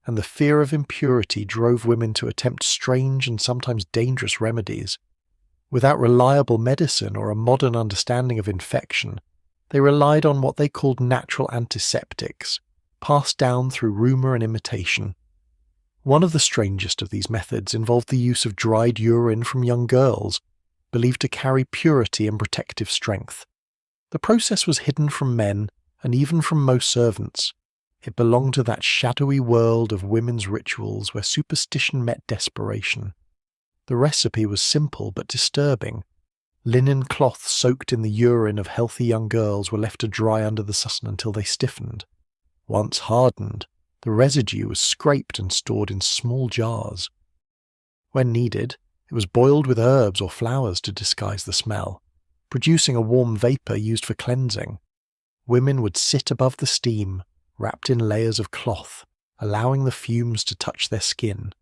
and the fear of impurity drove women to attempt strange and sometimes dangerous remedies. Without reliable medicine or a modern understanding of infection, they relied on what they called natural antiseptics, passed down through rumour and imitation. One of the strangest of these methods involved the use of dried urine from young girls, believed to carry purity and protective strength. The process was hidden from men and even from most servants. It belonged to that shadowy world of women's rituals where superstition met desperation. The recipe was simple but disturbing. Linen cloths soaked in the urine of healthy young girls were left to dry under the sun until they stiffened. Once hardened, the residue was scraped and stored in small jars. When needed, it was boiled with herbs or flowers to disguise the smell, producing a warm vapour used for cleansing. Women would sit above the steam, wrapped in layers of cloth, allowing the fumes to touch their skin.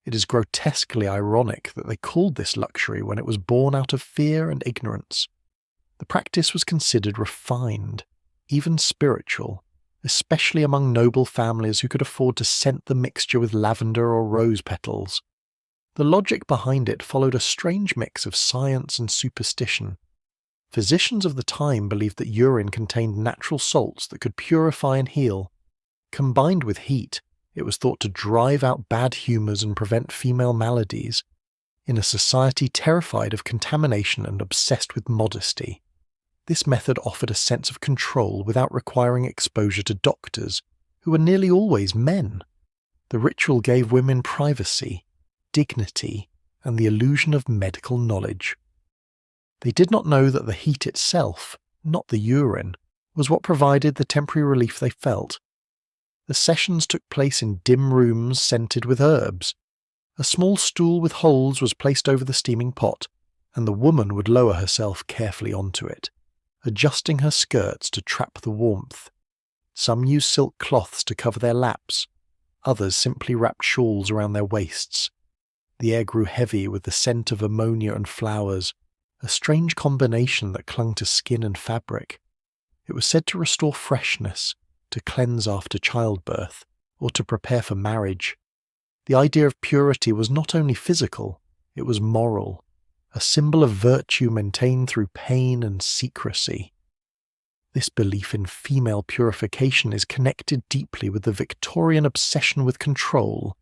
It is grotesquely ironic that they called this luxury when it was born out of fear and ignorance. The practice was considered refined. even spiritual, especially among noble families who could afford to scent the mixture with lavender or rose petals. The logic behind it followed a strange mix of science and superstition. Physicians of the time believed that urine contained natural salts that could purify and heal. Combined with heat, it was thought to drive out bad humours and prevent female maladies, in a society terrified of contamination and obsessed with modesty. This method offered a sense of control without requiring exposure to doctors, who were nearly always men. The ritual gave women privacy, dignity, and the illusion of medical knowledge. They did not know that the heat itself, not the urine, was what provided the temporary relief they felt. The sessions took place in dim rooms scented with herbs. A small stool with holes was placed over the steaming pot, and the woman would lower herself carefully onto it, adjusting her skirts to trap the warmth. Some used silk cloths to cover their laps, others simply wrapped shawls around their waists. The air grew heavy with the scent of ammonia and flowers, a strange combination that clung to skin and fabric. It was said to restore freshness, to cleanse after childbirth, or to prepare for marriage. The idea of purity was not only physical, it was moral, a symbol of virtue maintained through pain and secrecy. This belief in female purification is connected deeply with the Victorian obsession with control.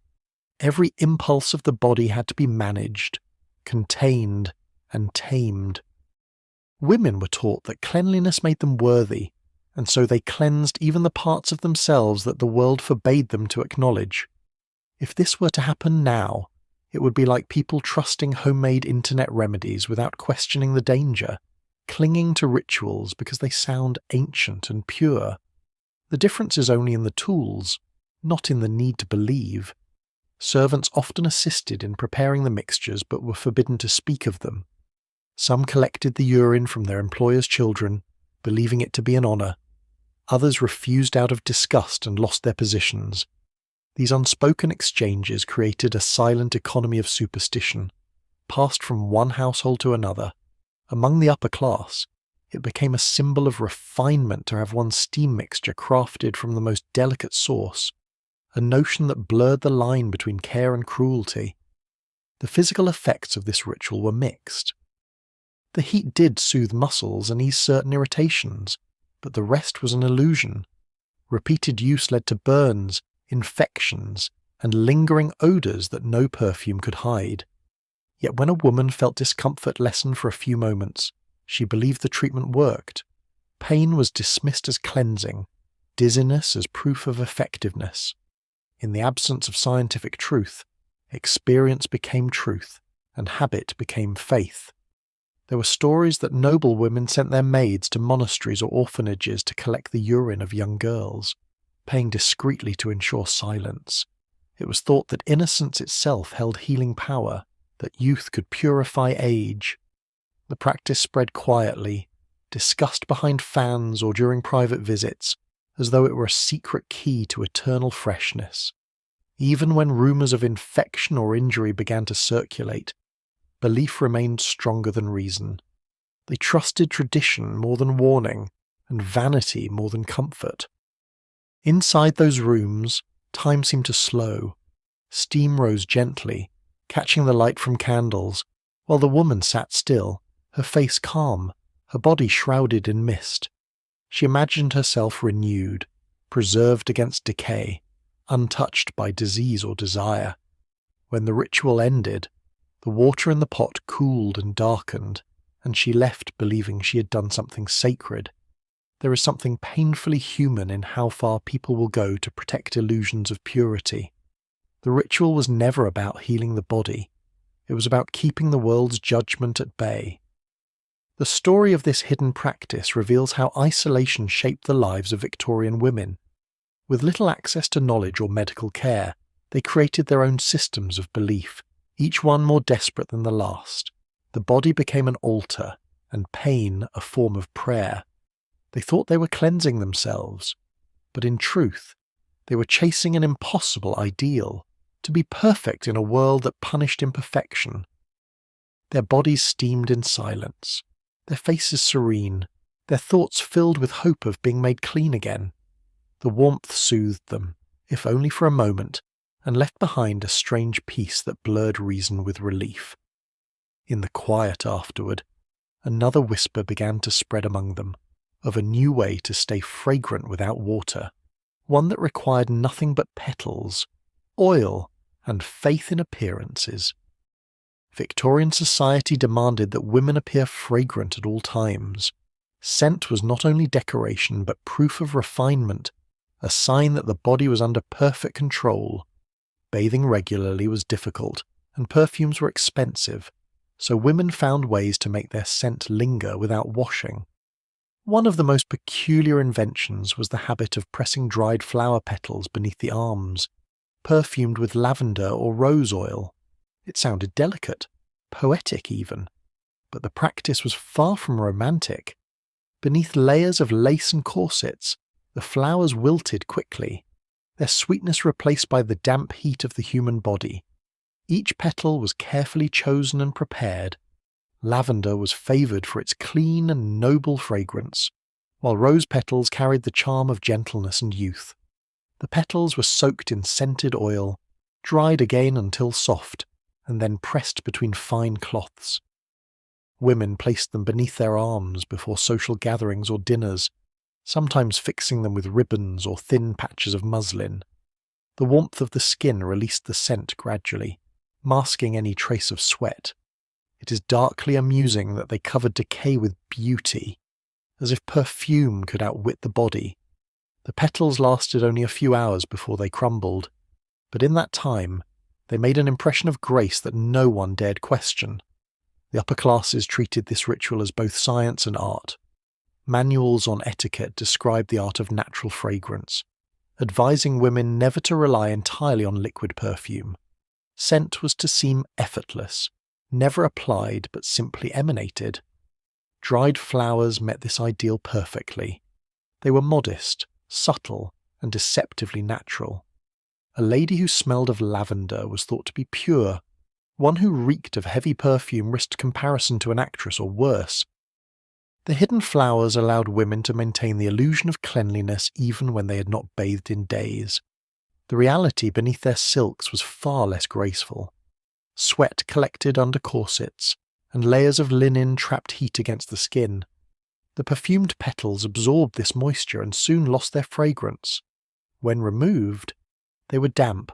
Every impulse of the body had to be managed, contained, and tamed. Women were taught that cleanliness made them worthy, and so they cleansed even the parts of themselves that the world forbade them to acknowledge. If this were to happen now, it would be like people trusting homemade internet remedies without questioning the danger, clinging to rituals because they sound ancient and pure. The difference is only in the tools, not in the need to believe. Servants often assisted in preparing the mixtures but were forbidden to speak of them. Some collected the urine from their employers' children, believing it to be an honour. Others refused out of disgust and lost their positions. These unspoken exchanges created a silent economy of superstition, passed from one household to another. Among the upper class, it became a symbol of refinement to have one's steam mixture crafted from the most delicate source, a notion that blurred the line between care and cruelty. The physical effects of this ritual were mixed. The heat did soothe muscles and ease certain irritations, but the rest was an illusion. Repeated use led to burns, infections, and lingering odours that no perfume could hide. Yet when a woman felt discomfort lessen for a few moments, she believed the treatment worked. Pain was dismissed as cleansing, dizziness as proof of effectiveness. In the absence of scientific truth, experience became truth, and habit became faith. There were stories that noble women sent their maids to monasteries or orphanages to collect the urine of young girls, paying discreetly to ensure silence. It was thought that innocence itself held healing power, that youth could purify age. The practice spread quietly, discussed behind fans or during private visits, as though it were a secret key to eternal freshness. Even when rumours of infection or injury began to circulate, belief remained stronger than reason. They trusted tradition more than warning, and vanity more than comfort. Inside those rooms, time seemed to slow. Steam rose gently, catching the light from candles, while the woman sat still, her face calm, her body shrouded in mist. She imagined herself renewed, preserved against decay, untouched by disease or desire. When the ritual ended, the water in the pot cooled and darkened, and she left believing she had done something sacred. There is something painfully human in how far people will go to protect illusions of purity. The ritual was never about healing the body. It was about keeping the world's judgment at bay. The story of this hidden practice reveals how isolation shaped the lives of Victorian women. With little access to knowledge or medical care, they created their own systems of belief, each one more desperate than the last. The body became an altar, and pain a form of prayer. They thought they were cleansing themselves, but in truth, they were chasing an impossible ideal, to be perfect in a world that punished imperfection. Their bodies steamed in silence, their faces serene, their thoughts filled with hope of being made clean again. The warmth soothed them, if only for a moment, and left behind a strange peace that blurred reason with relief. In the quiet afterward, another whisper began to spread among them, of a new way to stay fragrant without water, one that required nothing but petals, oil, and faith in appearances. Victorian society demanded that women appear fragrant at all times. Scent was not only decoration but proof of refinement, a sign that the body was under perfect control. Bathing regularly was difficult, and perfumes were expensive, so women found ways to make their scent linger without washing. One of the most peculiar inventions was the habit of pressing dried flower petals beneath the arms, perfumed with lavender or rose oil. It sounded delicate, poetic even, but the practice was far from romantic. Beneath layers of lace and corsets, the flowers wilted quickly, their sweetness replaced by the damp heat of the human body. Each petal was carefully chosen and prepared. Lavender was favoured for its clean and noble fragrance, while rose petals carried the charm of gentleness and youth. The petals were soaked in scented oil, dried again until soft, and then pressed between fine cloths. Women placed them beneath their arms before social gatherings or dinners, sometimes fixing them with ribbons or thin patches of muslin. The warmth of the skin released the scent gradually, masking any trace of sweat. It is darkly amusing that they covered decay with beauty, as if perfume could outwit the body. The petals lasted only a few hours before they crumbled, but in that time they made an impression of grace that no one dared question. The upper classes treated this ritual as both science and art. Manuals on etiquette described the art of natural fragrance, advising women never to rely entirely on liquid perfume. Scent was to seem effortless, never applied but simply emanated. Dried flowers met this ideal perfectly. They were modest, subtle, and deceptively natural. A lady who smelled of lavender was thought to be pure. One who reeked of heavy perfume risked comparison to an actress or worse. The hidden flowers allowed women to maintain the illusion of cleanliness even when they had not bathed in days. The reality beneath their silks was far less graceful. Sweat collected under corsets, and layers of linen trapped heat against the skin. The perfumed petals absorbed this moisture and soon lost their fragrance. When removed, they were damp,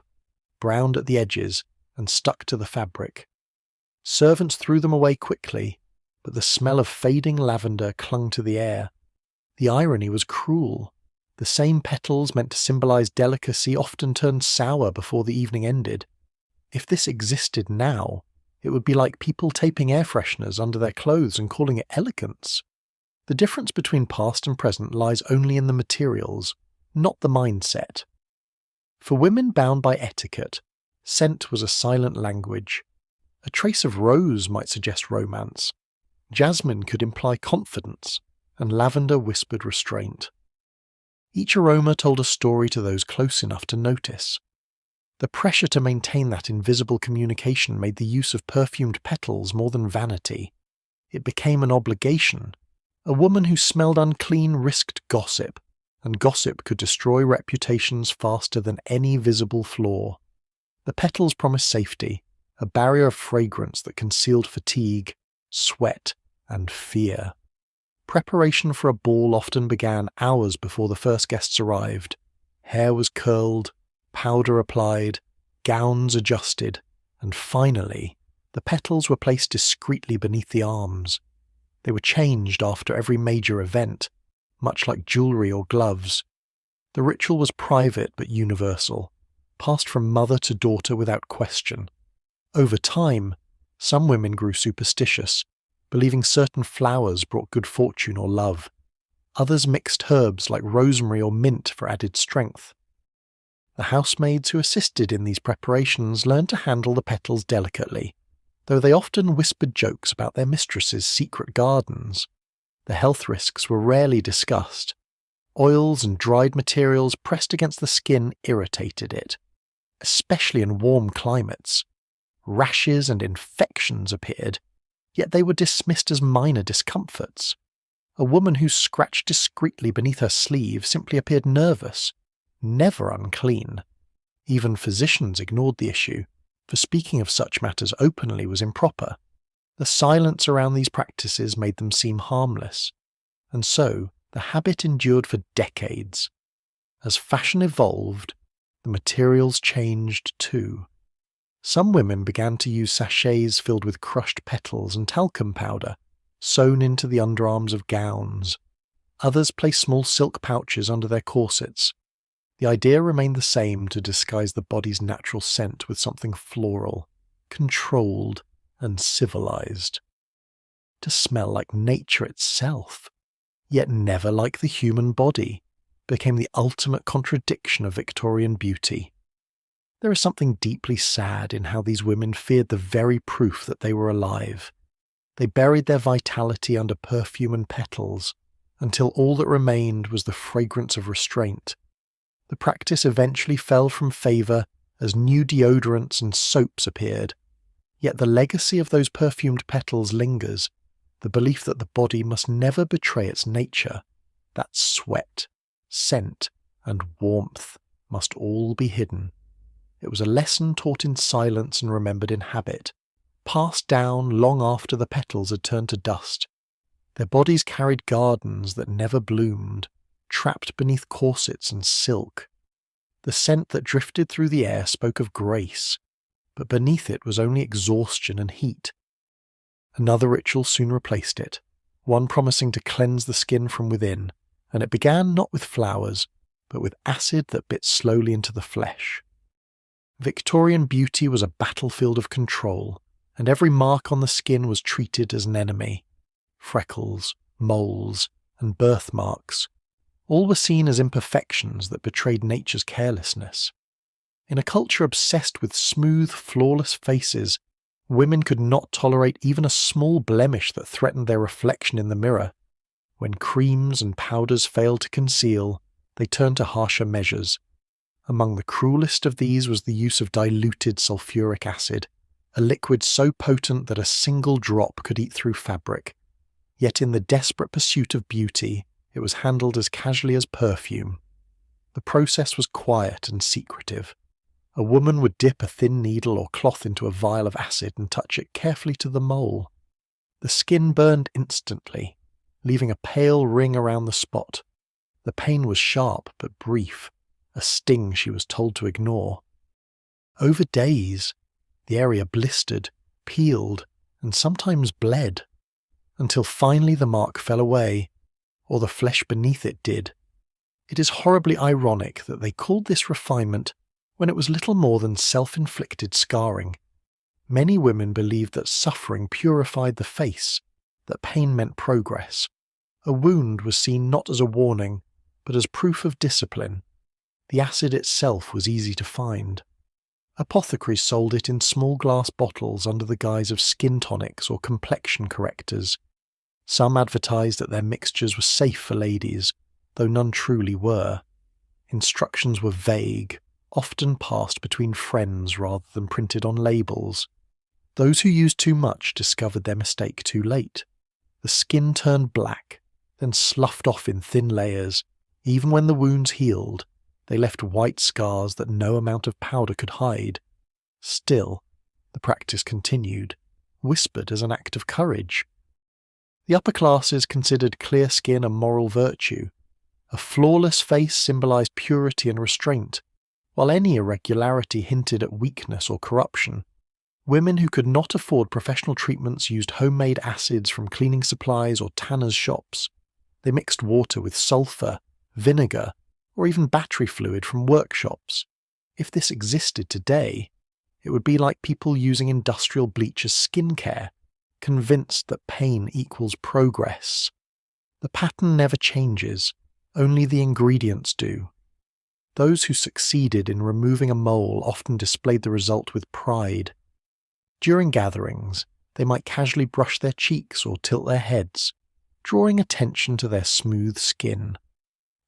browned at the edges, and stuck to the fabric. Servants threw them away quickly, but the smell of fading lavender clung to the air. The irony was cruel. The same petals meant to symbolize delicacy often turned sour before the evening ended. If this existed now, it would be like people taping air fresheners under their clothes and calling it elegance. The difference between past and present lies only in the materials, not the mindset. For women bound by etiquette, scent was a silent language. A trace of rose might suggest romance. Jasmine could imply confidence, and lavender whispered restraint. Each aroma told a story to those close enough to notice. The pressure to maintain that invisible communication made the use of perfumed petals more than vanity. It became an obligation. A woman who smelled unclean risked gossip, and gossip could destroy reputations faster than any visible flaw. The petals promised safety, a barrier of fragrance that concealed fatigue, sweat, and fear. Preparation for a ball often began hours before the first guests arrived. Hair was curled, powder applied, gowns adjusted, and finally, the petals were placed discreetly beneath the arms. They were changed after every major event, much like jewellery or gloves. The ritual was private but universal, passed from mother to daughter without question. Over time, some women grew superstitious, believing certain flowers brought good fortune or love. Others mixed herbs like rosemary or mint for added strength. The housemaids who assisted in these preparations learned to handle the petals delicately, though they often whispered jokes about their mistresses' secret gardens. The health risks were rarely discussed. Oils and dried materials pressed against the skin irritated it, especially in warm climates. Rashes and infections appeared, yet they were dismissed as minor discomforts. A woman who scratched discreetly beneath her sleeve simply appeared nervous, never unclean. Even physicians ignored the issue, for speaking of such matters openly was improper. The silence around these practices made them seem harmless, and so the habit endured for decades. As fashion evolved, the materials changed too. Some women began to use sachets filled with crushed petals and talcum powder, sewn into the underarms of gowns. Others placed small silk pouches under their corsets. The idea remained the same: to disguise the body's natural scent with something floral, controlled, and civilized. To smell like nature itself, yet never like the human body, became the ultimate contradiction of Victorian beauty. There is something deeply sad in how these women feared the very proof that they were alive. They buried their vitality under perfume and petals, until all that remained was the fragrance of restraint. The practice eventually fell from favour as new deodorants and soaps appeared. Yet the legacy of those perfumed petals lingers, the belief that the body must never betray its nature, that sweat, scent, and warmth must all be hidden. It was a lesson taught in silence and remembered in habit, passed down long after the petals had turned to dust. Their bodies carried gardens that never bloomed, trapped beneath corsets and silk. The scent that drifted through the air spoke of grace, but beneath it was only exhaustion and heat. Another ritual soon replaced it, one promising to cleanse the skin from within, and it began not with flowers, but with acid that bit slowly into the flesh. Victorian beauty was a battlefield of control, and every mark on the skin was treated as an enemy. Freckles, moles, and birthmarks, all were seen as imperfections that betrayed nature's carelessness. In a culture obsessed with smooth, flawless faces, women could not tolerate even a small blemish that threatened their reflection in the mirror. When creams and powders failed to conceal, they turned to harsher measures. Among the cruelest of these was the use of diluted sulfuric acid, a liquid so potent that a single drop could eat through fabric. Yet in the desperate pursuit of beauty, it was handled as casually as perfume. The process was quiet and secretive. A woman would dip a thin needle or cloth into a vial of acid and touch it carefully to the mole. The skin burned instantly, leaving a pale ring around the spot. The pain was sharp but brief, a sting she was told to ignore. Over days, the area blistered, peeled, and sometimes bled, until finally the mark fell away, or the flesh beneath it did. It is horribly ironic that they called this refinement when it was little more than self-inflicted scarring. Many women believed that suffering purified the face, that pain meant progress. A wound was seen not as a warning, but as proof of discipline. The acid itself was easy to find. Apothecaries sold it in small glass bottles under the guise of skin tonics or complexion correctors. Some advertised that their mixtures were safe for ladies, though none truly were. Instructions were vague, often passed between friends rather than printed on labels. Those who used too much discovered their mistake too late. The skin turned black, then sloughed off in thin layers. Even when the wounds healed, they left white scars that no amount of powder could hide. Still, the practice continued, whispered as an act of courage. The upper classes considered clear skin a moral virtue. A flawless face symbolized purity and restraint, while any irregularity hinted at weakness or corruption. Women who could not afford professional treatments used homemade acids from cleaning supplies or tanners' shops. They mixed water with sulfur, vinegar, or even battery fluid from workshops. If this existed today, it would be like people using industrial bleach as skincare, convinced that pain equals progress. The pattern never changes, only the ingredients do. Those who succeeded in removing a mole often displayed the result with pride. During gatherings, they might casually brush their cheeks or tilt their heads, drawing attention to their smooth skin.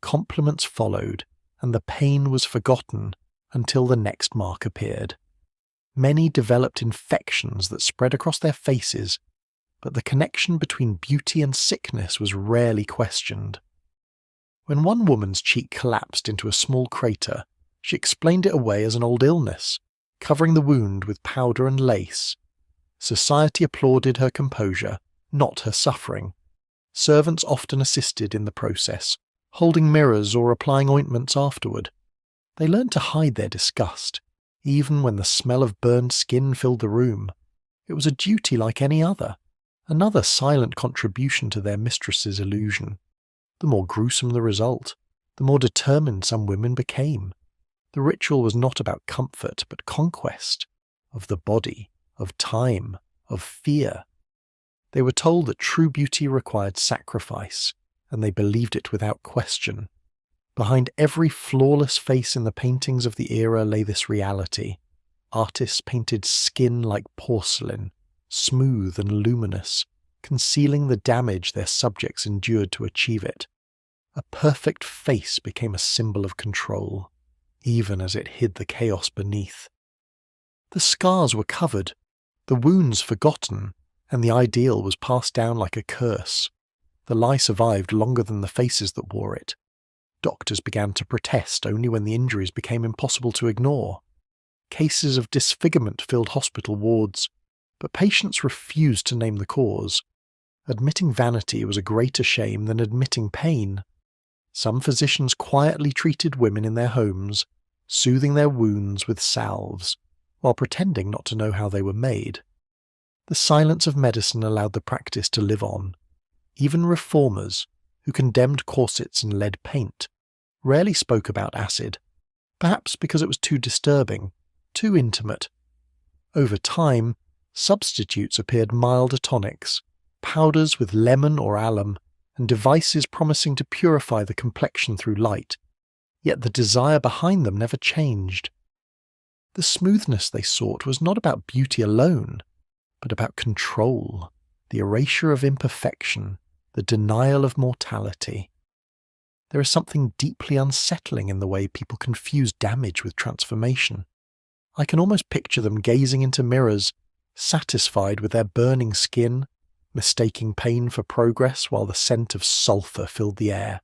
Compliments followed, and the pain was forgotten until the next mark appeared. Many developed infections that spread across their faces, but the connection between beauty and sickness was rarely questioned. When one woman's cheek collapsed into a small crater, she explained it away as an old illness, covering the wound with powder and lace. Society applauded her composure, not her suffering. Servants often assisted in the process, holding mirrors or applying ointments afterward. They learned to hide their disgust, even when the smell of burned skin filled the room. It was a duty like any other, another silent contribution to their mistress's illusion. The more gruesome the result, the more determined some women became. The ritual was not about comfort, but conquest, of the body, of time, of fear. They were told that true beauty required sacrifice, and they believed it without question. Behind every flawless face in the paintings of the era lay this reality. Artists painted skin like porcelain, smooth and luminous, concealing the damage their subjects endured to achieve it. A perfect face became a symbol of control, even as it hid the chaos beneath. The scars were covered, the wounds forgotten, and the ideal was passed down like a curse. The lie survived longer than the faces that wore it. Doctors began to protest only when the injuries became impossible to ignore. Cases of disfigurement filled hospital wards, but patients refused to name the cause. Admitting vanity was a greater shame than admitting pain. Some physicians quietly treated women in their homes, soothing their wounds with salves, while pretending not to know how they were made. The silence of medicine allowed the practice to live on. Even reformers, who condemned corsets and lead paint, rarely spoke about acid, perhaps because it was too disturbing, too intimate. Over time, substitutes appeared: milder tonics, powders with lemon or alum, and devices promising to purify the complexion through light. Yet the desire behind them never changed. The smoothness they sought was not about beauty alone, but about control, the erasure of imperfection, the denial of mortality. There is something deeply unsettling in the way people confuse damage with transformation. I can almost picture them gazing into mirrors, satisfied with their burning skin, mistaking pain for progress while the scent of sulphur filled the air.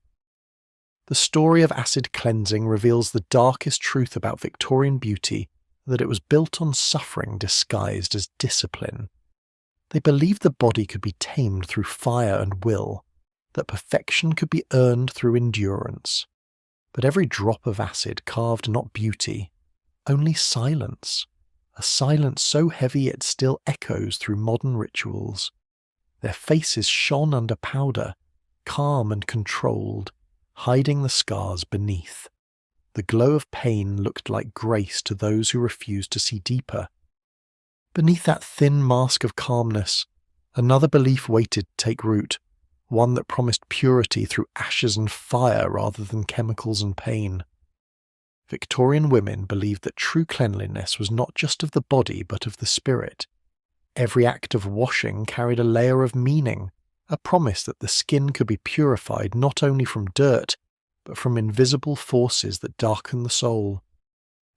The story of acid cleansing reveals the darkest truth about Victorian beauty, that it was built on suffering disguised as discipline. They believed the body could be tamed through fire and will, that perfection could be earned through endurance. But every drop of acid carved not beauty, only silence, a silence so heavy it still echoes through modern rituals. Their faces shone under powder, calm and controlled, hiding the scars beneath. The glow of pain looked like grace to those who refused to see deeper. Beneath that thin mask of calmness, another belief waited to take root, one that promised purity through ashes and fire rather than chemicals and pain. Victorian women believed that true cleanliness was not just of the body but of the spirit. Every act of washing carried a layer of meaning, a promise that the skin could be purified not only from dirt, but from invisible forces that darken the soul.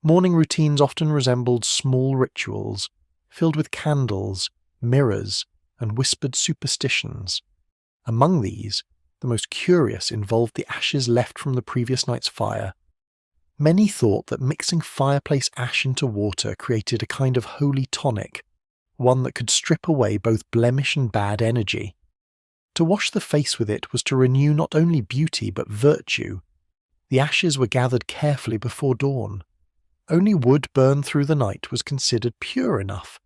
Morning routines often resembled small rituals, filled with candles, mirrors, and whispered superstitions. Among these, the most curious involved the ashes left from the previous night's fire. Many thought that mixing fireplace ash into water created a kind of holy tonic, one that could strip away both blemish and bad energy. To wash the face with it was to renew not only beauty but virtue. The ashes were gathered carefully before dawn. Only wood burned through the night was considered pure enough,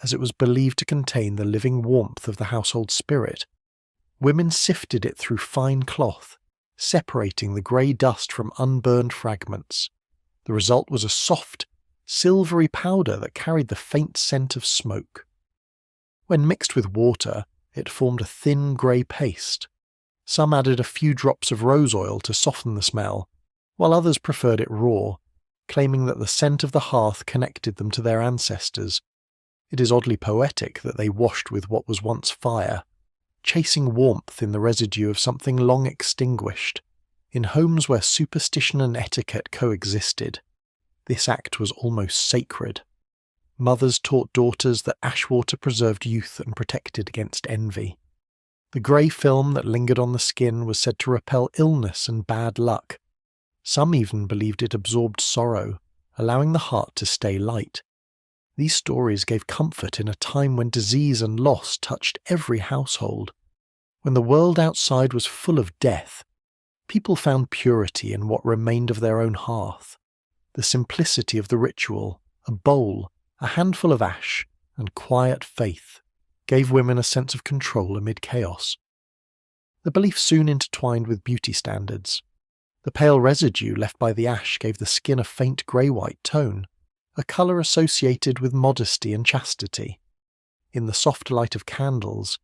as it was believed to contain the living warmth of the household spirit. Women sifted it through fine cloth, separating the grey dust from unburned fragments. The result was a soft, silvery powder that carried the faint scent of smoke. When mixed with water, it formed a thin grey paste. Some added a few drops of rose oil to soften the smell, while others preferred it raw, claiming that the scent of the hearth connected them to their ancestors. It is oddly poetic that they washed with what was once fire, chasing warmth in the residue of something long extinguished. In homes where superstition and etiquette coexisted, this act was almost sacred. Mothers taught daughters that ash water preserved youth and protected against envy. The grey film that lingered on the skin was said to repel illness and bad luck. Some even believed it absorbed sorrow, allowing the heart to stay light. These stories gave comfort in a time when disease and loss touched every household. When the world outside was full of death, people found purity in what remained of their own hearth. The simplicity of the ritual, a bowl, a handful of ash, and quiet faith gave women a sense of control amid chaos. The belief soon intertwined with beauty standards. The pale residue left by the ash gave the skin a faint grey-white tone, a colour associated with modesty and chastity. In the soft light of candles,